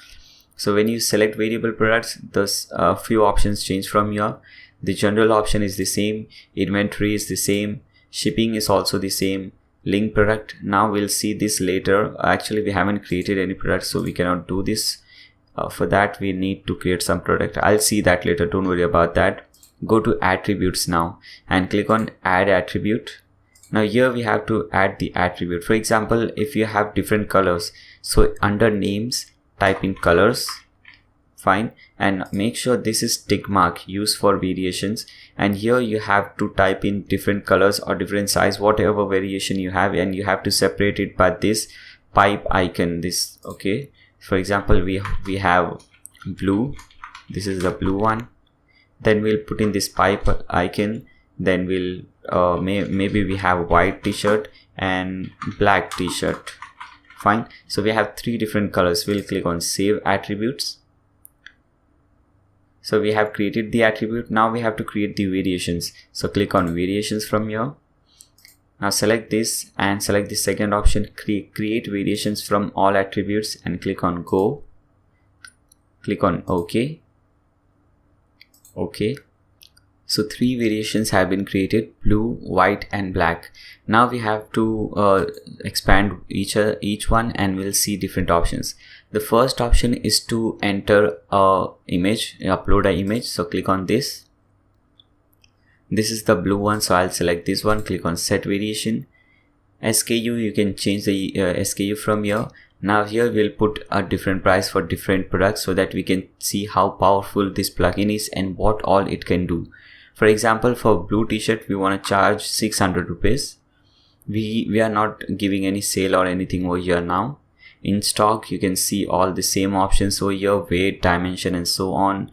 So when you select variable products, those few options change from here. The general option is the same, inventory is the same, shipping is also the same, link product. Now we'll see this later. Actually we haven't created any product, so we cannot do this. For that we need to create some product. I'll see that later, don't worry about that. Go to attributes now and click on add attribute. Now here we have to add the attribute. For example, if you have different colors, so under names type in colors, fine, and make sure this is tick mark used for variations, and here you have to type in different colors or different size, whatever variation you have, and you have to separate it by this pipe icon, this. Okay, for example, we have blue, this is the blue one, then we'll put in this pipe icon, then we'll maybe we have white t-shirt and black t-shirt, fine. So we have 3 different colors. We'll click on save attributes. So we have created the attribute. Now we have to create the variations. So click on variations from here. Now select this and select the second option, create variations from all attributes, and click on go. Click on OK. Okay, so 3 variations have been created, blue, white and black. Now we have to expand each one, and we'll see different options. The first option is to enter a image, upload an image. So click on this. This is the blue one, so I'll select this one. Click on set variation. SKU, you can change the SKU from here. Now here we'll put a different price for different products so that we can see how powerful this plugin is and what all it can do. For example, for blue t-shirt we want to charge 600 rupees. We are not giving any sale or anything over here now. In stock you can see all the same options over here, weight, dimension and so on.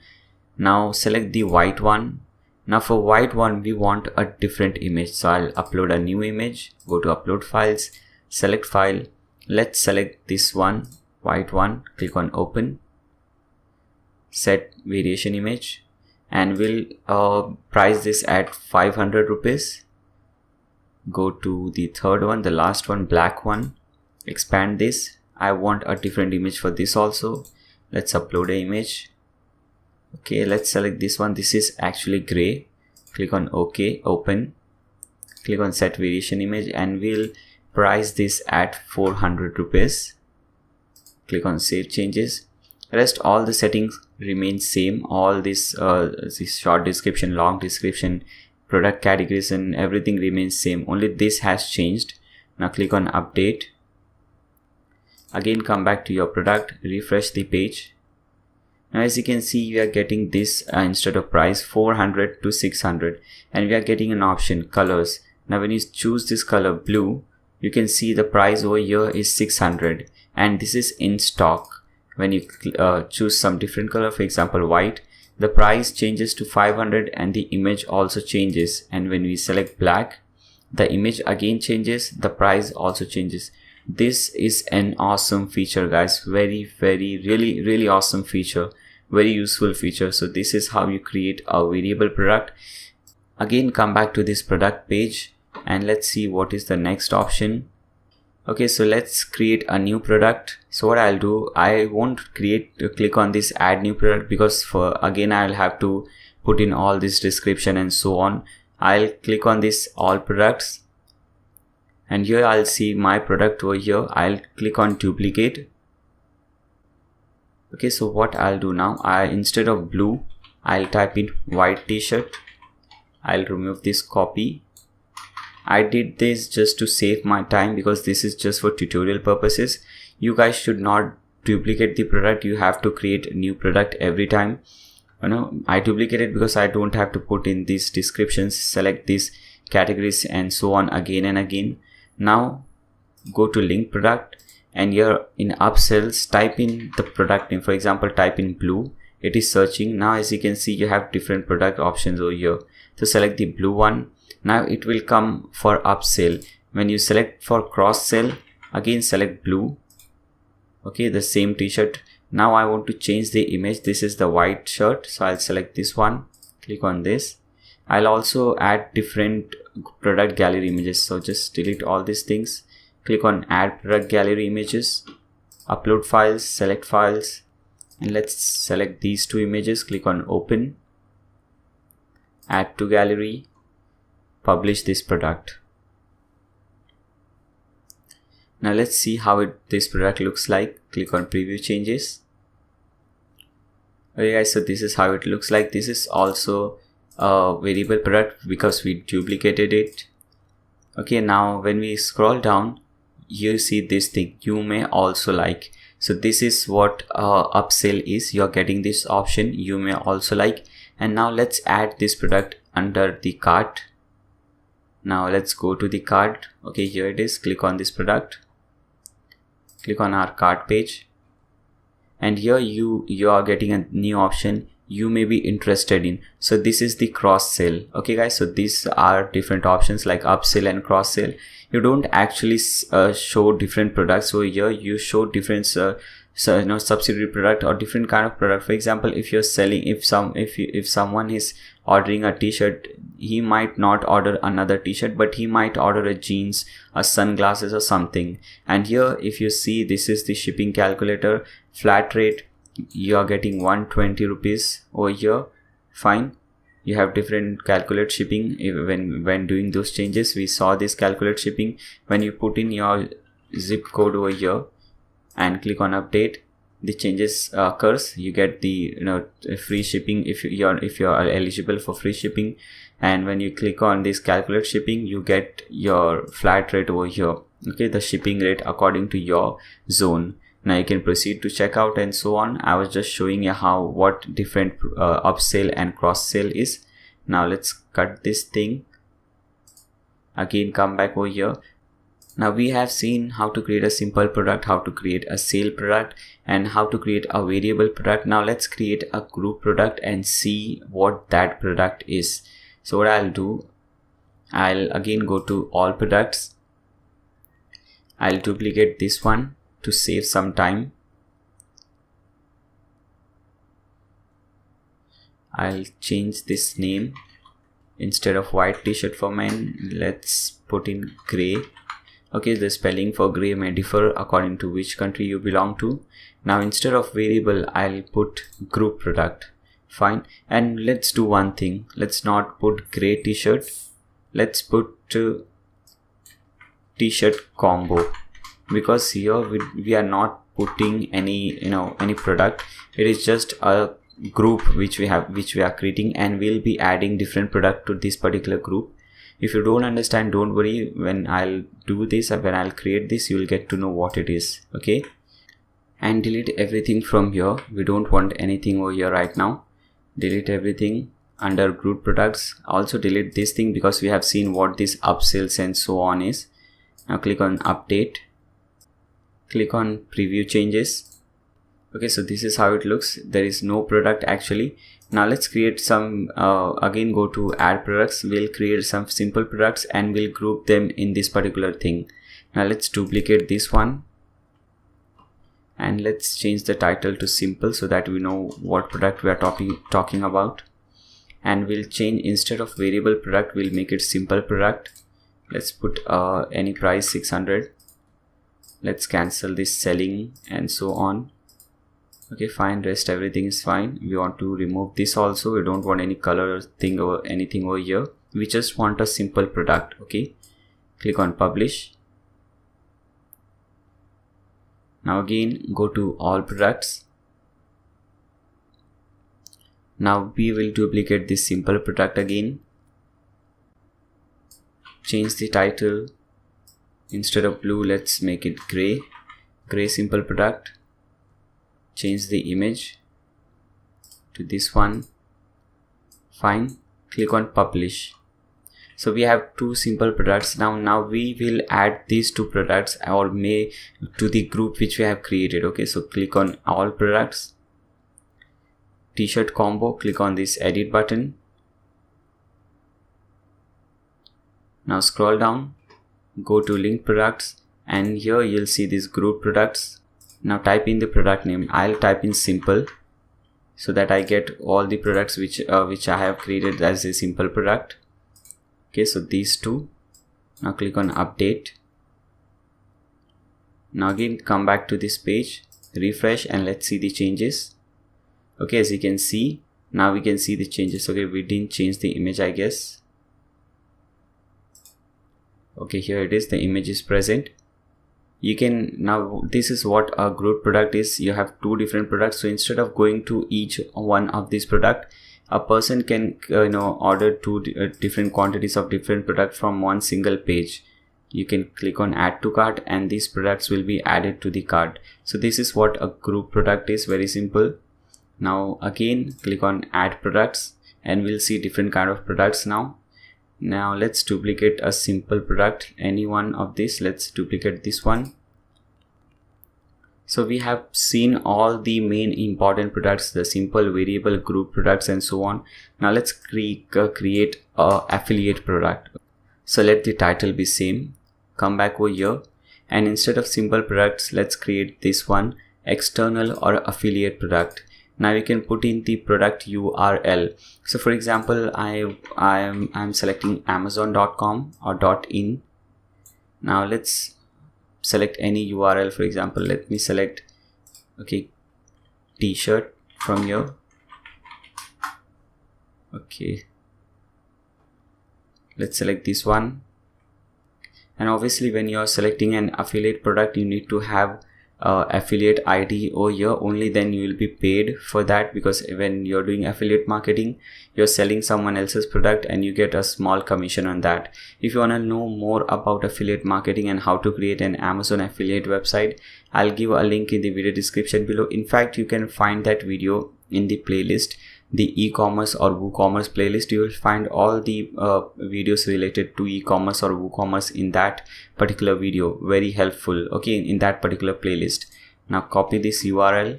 Now select the white one. Now for white one we want a different image, so I'll upload a new image. Go to upload files, select file. Let's select this one, white one, click on open, set variation image, and we'll price this at 500 rupees. Go to the third one, the last one, black one, expand this. I want a different image for this also. Let's upload an image. Okay, let's select this one. This is actually gray. Click on OK, open, click on set variation image, and we'll price this at 400 rupees. Click on save changes. Rest all the settings remain same. All this short description, long description, product categories and everything remains same. Only this has changed. Now click on update. Again come back to your product, refresh the page. Now as you can see we are getting this instead of price 400 to 600, and we are getting an option colors. Now when you choose this color blue, you can see the price over here is 600 and this is in stock. When you choose some different color, for example white, the price changes to 500 and the image also changes. And when we select black, the image again changes, the price also changes. This is an awesome feature guys, really awesome feature, very useful feature. So this is how you create a variable product. Again come back to this product page and let's see what is the next option. Okay, so let's create a new product. So what I'll do, I won't click on this add new product because again I'll have to put in all this description and so on. I'll click on this all products and here I'll see my product over here. I'll click on duplicate. Okay, so what I'll do now, instead of blue I'll type in white t-shirt. I'll remove this copy. I did this just to save my time because this is just for tutorial purposes. You guys should not duplicate the product. You have to create a new product every time. I duplicate it because I don't have to put in these descriptions, select these categories and so on again and again. Now go to link product and here in upsells type in the product name. For example, type in blue. It is searching. Now as you can see you have different product options over here. So select the blue one. Now it will come for upsell. When you select for cross sell, again select blue. Okay, the same t-shirt. Now I want to change the image. This is the white shirt, so I'll select this one, click on this. I'll also add different product gallery images, so just delete all these things, click on add product gallery images, upload files, select files, and let's select these two images, click on open, add to gallery, publish this product. Now let's see how this product looks like. Click on preview changes. Okay guys, so this is how it looks like. This is also a variable product because we duplicated it. Okay, now when we scroll down, you see this thing, you may also like. So this is what upsell is. You're getting this option, you may also like. And now let's add this product under the cart. Now let's go to the cart. Okay, here it is. Click on this product, click on our cart page, and here you are getting a new option you may be interested in. So this is the cross sell. Okay guys, so these are different options like upsell and cross sell. You don't actually show different products, so here you show different subsidiary product or different kind of product. For example, if you're selling, if someone is ordering a t-shirt, he might not order another t-shirt, but he might order a jeans, a sunglasses or something. And here if you see, this is the shipping calculator, flat rate, you are getting 120 rupees over here. Fine, you have different calculate shipping. When doing those changes, we saw this calculate shipping. When you put in your zip code over here and click on update, the changes occurs. You get the free shipping if you are eligible for free shipping. And when you click on this calculate shipping, you get your flat rate over here. Okay, the shipping rate according to your zone. Now you can proceed to checkout and so on. I was just showing you what different upsell and cross sell is. Now let's cut this thing. Again, come back over here. Now we have seen how to create a simple product, how to create a sale product, and how to create a variable product. Now let's create a group product and see what that product is. So what I'll do, I'll again go to all products. I'll duplicate this one to save some time. I'll change this name. Instead of white t-shirt for men, let's put in gray. Okay, the spelling for gray may differ according to which country you belong to. Now instead of variable, I'll put group product. Fine. And let's do one thing. Let's not put gray t-shirt. Let's put t-shirt combo, because here we are not putting any product. It is just a group which we are creating, and we'll be adding different product to this particular group. If you don't understand, don't worry. When I'll do this, when I'll create this, you'll get to know what it is. Okay, and delete everything from here. We don't want anything over here right now. Delete everything under group products. Also delete this thing because we have seen what this upsells and so on is. Now click on update, click on preview changes. Okay, so this is how it looks. There is no product actually. Now let's create some again go to add products. We'll create some simple products and we'll group them in this particular thing. Now let's duplicate this one and let's change the title to simple so that we know what product we are talking about. And we'll change, instead of variable product, we'll make it simple product. Let's put any price 600. Let's cancel this selling and so on. Okay, fine, rest everything is fine. We want to remove this also. We don't want any color thing or anything over here. We just want a simple product. Okay, click on publish. Now again go to all products. Now we will duplicate this simple product again. Change the title. Instead of blue, let's make it gray. Gray simple product. Change the image to this one. Fine. Click on publish. So we have two simple products. Now we will add these two products or may to the group which we have created. Okay, so click on all products, t-shirt combo, click on this edit button. Now scroll down, go to link products, and here you'll see these group products. Now type in the product name. I'll type in simple so that I get all the products which I have created as a simple product. Okay, so these two. Now click on update. Now again come back to this page, refresh, and let's see the changes. Okay, as you can see, now we can see the changes. Okay, we didn't change the image, I guess. Okay, here it is, the image is present. You can, now this is what a group product is. You have two different products, so instead of going to each one of this product, a person can order two different quantities of different products from one single page. You can click on add to cart and these products will be added to the cart. So this is what a group product is, very simple. Now again click on add products and we'll see different kind of products now. Now let's duplicate a simple product, any one of this. Let's duplicate this one. So we have seen all the main important products, the simple, variable, group products, and so on. Now let's create a affiliate product. So let the title be same. Come back over here and instead of simple products, let's create this one, external or affiliate product. Now you can put in the product URL. So for example, I'm selecting amazon.com or .in. Now let's select any URL. For example, let me select t-shirt from here. Okay, let's select this one. And obviously when you are selecting an affiliate product, you need to have affiliate ID over here. Only then you will be paid for that, because when you're doing affiliate marketing, you're selling someone else's product and you get a small commission on that. If you want to know more about affiliate marketing and how to create an Amazon affiliate website, I'll give a link in the video description below. In fact, you can find that video in the playlist, the eCommerce or WooCommerce playlist. You will find all the videos related to eCommerce or WooCommerce in that particular video, very helpful, okay, in that particular playlist. Now copy this URL,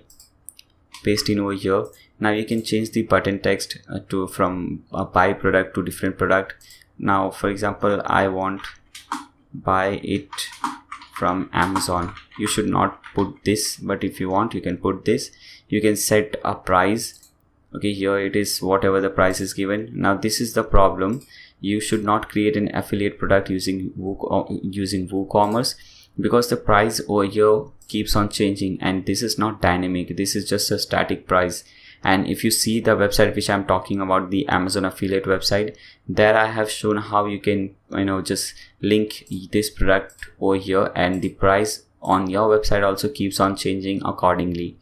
paste in over here. Now you can change the button text from buy product to different product. Now for example, I want buy it from Amazon. You should not put this, but if you want, you can put this. You can set a price. Okay, here it is, whatever the price is given. Now this is the problem. You should not create an affiliate product using WooCommerce, because the price over here keeps on changing and this is not dynamic. This is just a static price. And if you see the website which I'm talking about, the Amazon affiliate website, there I have shown how you can just link this product over here, and the price on your website also keeps on changing accordingly.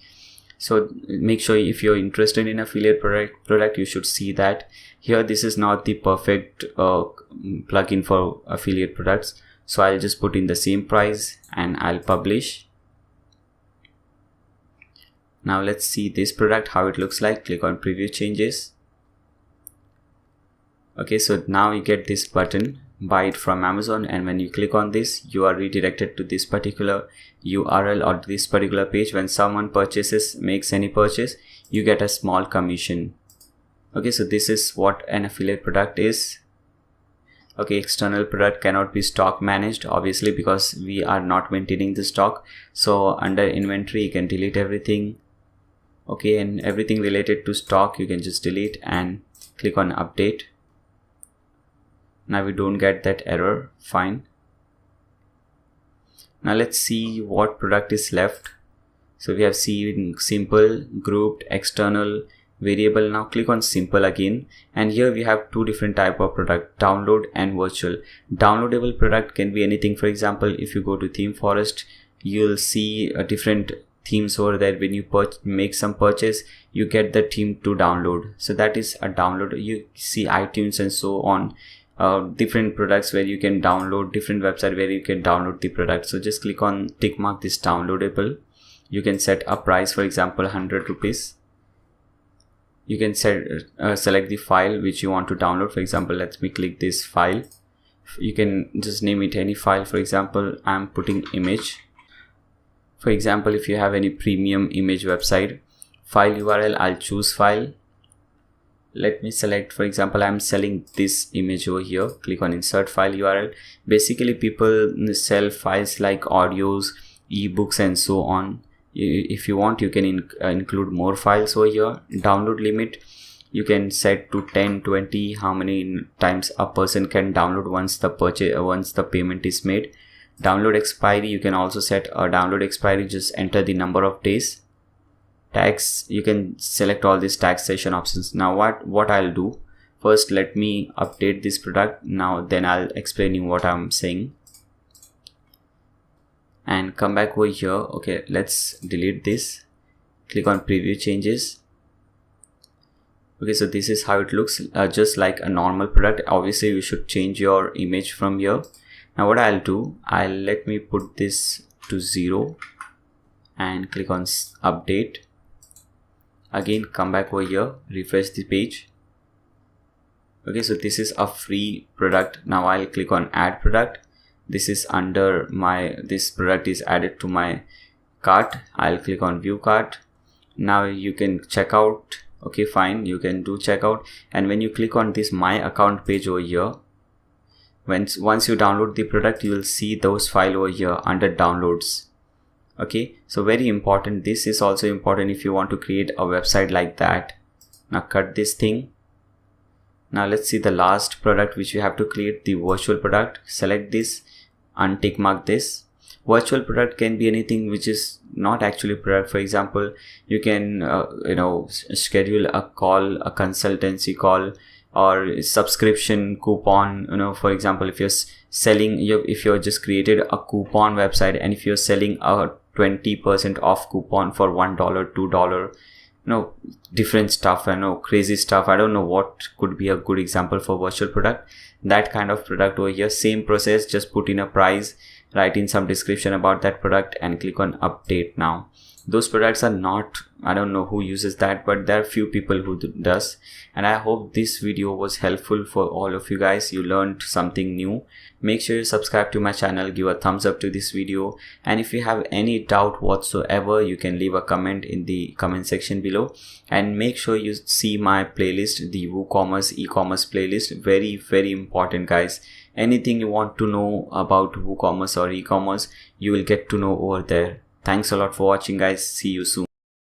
So make sure, if you're interested in affiliate product, you should see that. Here this is not the perfect plugin for affiliate products, so I'll just put in the same price and I'll publish. Now let's see this product, how it looks like. Click on preview changes. Okay, so now you get this button, buy it from Amazon, and when you click on this, you are redirected to this particular URL or this particular page. When someone makes any purchase, you get a small commission. Okay, so this is what an affiliate product is. Okay, external product cannot be stock managed, obviously, because we are not maintaining the stock. So under inventory, you can delete everything. Okay, and everything related to stock you can just delete and click on update. Now we don't get that error, fine. Now let's see what product is left. So we have seen simple, grouped, external, variable. Now click on simple again, and here we have two different type of product, download and virtual. Downloadable product can be anything. For example, if you go to Theme Forest, you'll see a different themes over there. When you make some purchase, you get the theme to download. So that is a download. You see iTunes and so on. Different products where you can download, different website where you can download the product. So just click on tick mark this downloadable. You can set a price, for example 100 rupees. You can select the file which you want to download. For example, let me click this file. You can just name it any file. For example, I'm putting image. For example, if you have any premium image website, file URL, I'll choose file. Let me select, for example, I'm selling this image over here. Click on insert file URL. Basically people sell files like audios, ebooks and so on. if you want, you can include more files over here. Download limit, you can set to 10, 20, how many times a person can download once the payment is made. Download expiry, you can also set a download expiry, just enter the number of days. Tax, you can select all these taxation options. Now what I'll do, first let me update this product. Now then I'll explain you what I'm saying, and come back over here. Okay, let's delete this. Click on preview changes. Okay, so this is how it looks, just like a normal product. Obviously you should change your image from here. Now what I'll do, let me put this to 0 and click on update. Again, come back over here, refresh the page. Okay, so this is a free product. Now I'll click on add product. This is under this product is added to my cart. I'll click on view cart. Now you can check out. Okay, fine, you can do checkout. And when you click on this my account page over here, once you download the product, you will see those files over here under downloads. Okay, so very important. This is also important if you want to create a website like that. Now cut this thing. Now let's see the last product which you have to create, the virtual product. Select this, untick mark this. Virtual product can be anything which is not actually product. For example, you can schedule a call, a consultancy call, or subscription coupon. For example, if you're selling, if you're just created a coupon website, and if you're selling a 20% off coupon for $1, $2, different stuff, crazy stuff. I don't know what could be a good example for virtual product. That kind of product over here, same process, just put in a price, write in some description about that product, and click on update. Now those products are not, I don't know who uses that, but there are few people who does. And I hope this video was helpful for all of you guys. You learned something new. Make sure you subscribe to my channel, give a thumbs up to this video, and if you have any doubt whatsoever, you can leave a comment in the comment section below. And make sure you see my playlist, the WooCommerce eCommerce playlist. Very, very important, guys. Anything you want to know about WooCommerce or eCommerce, you will get to know over there. Thanks a lot for watching, guys. See you soon.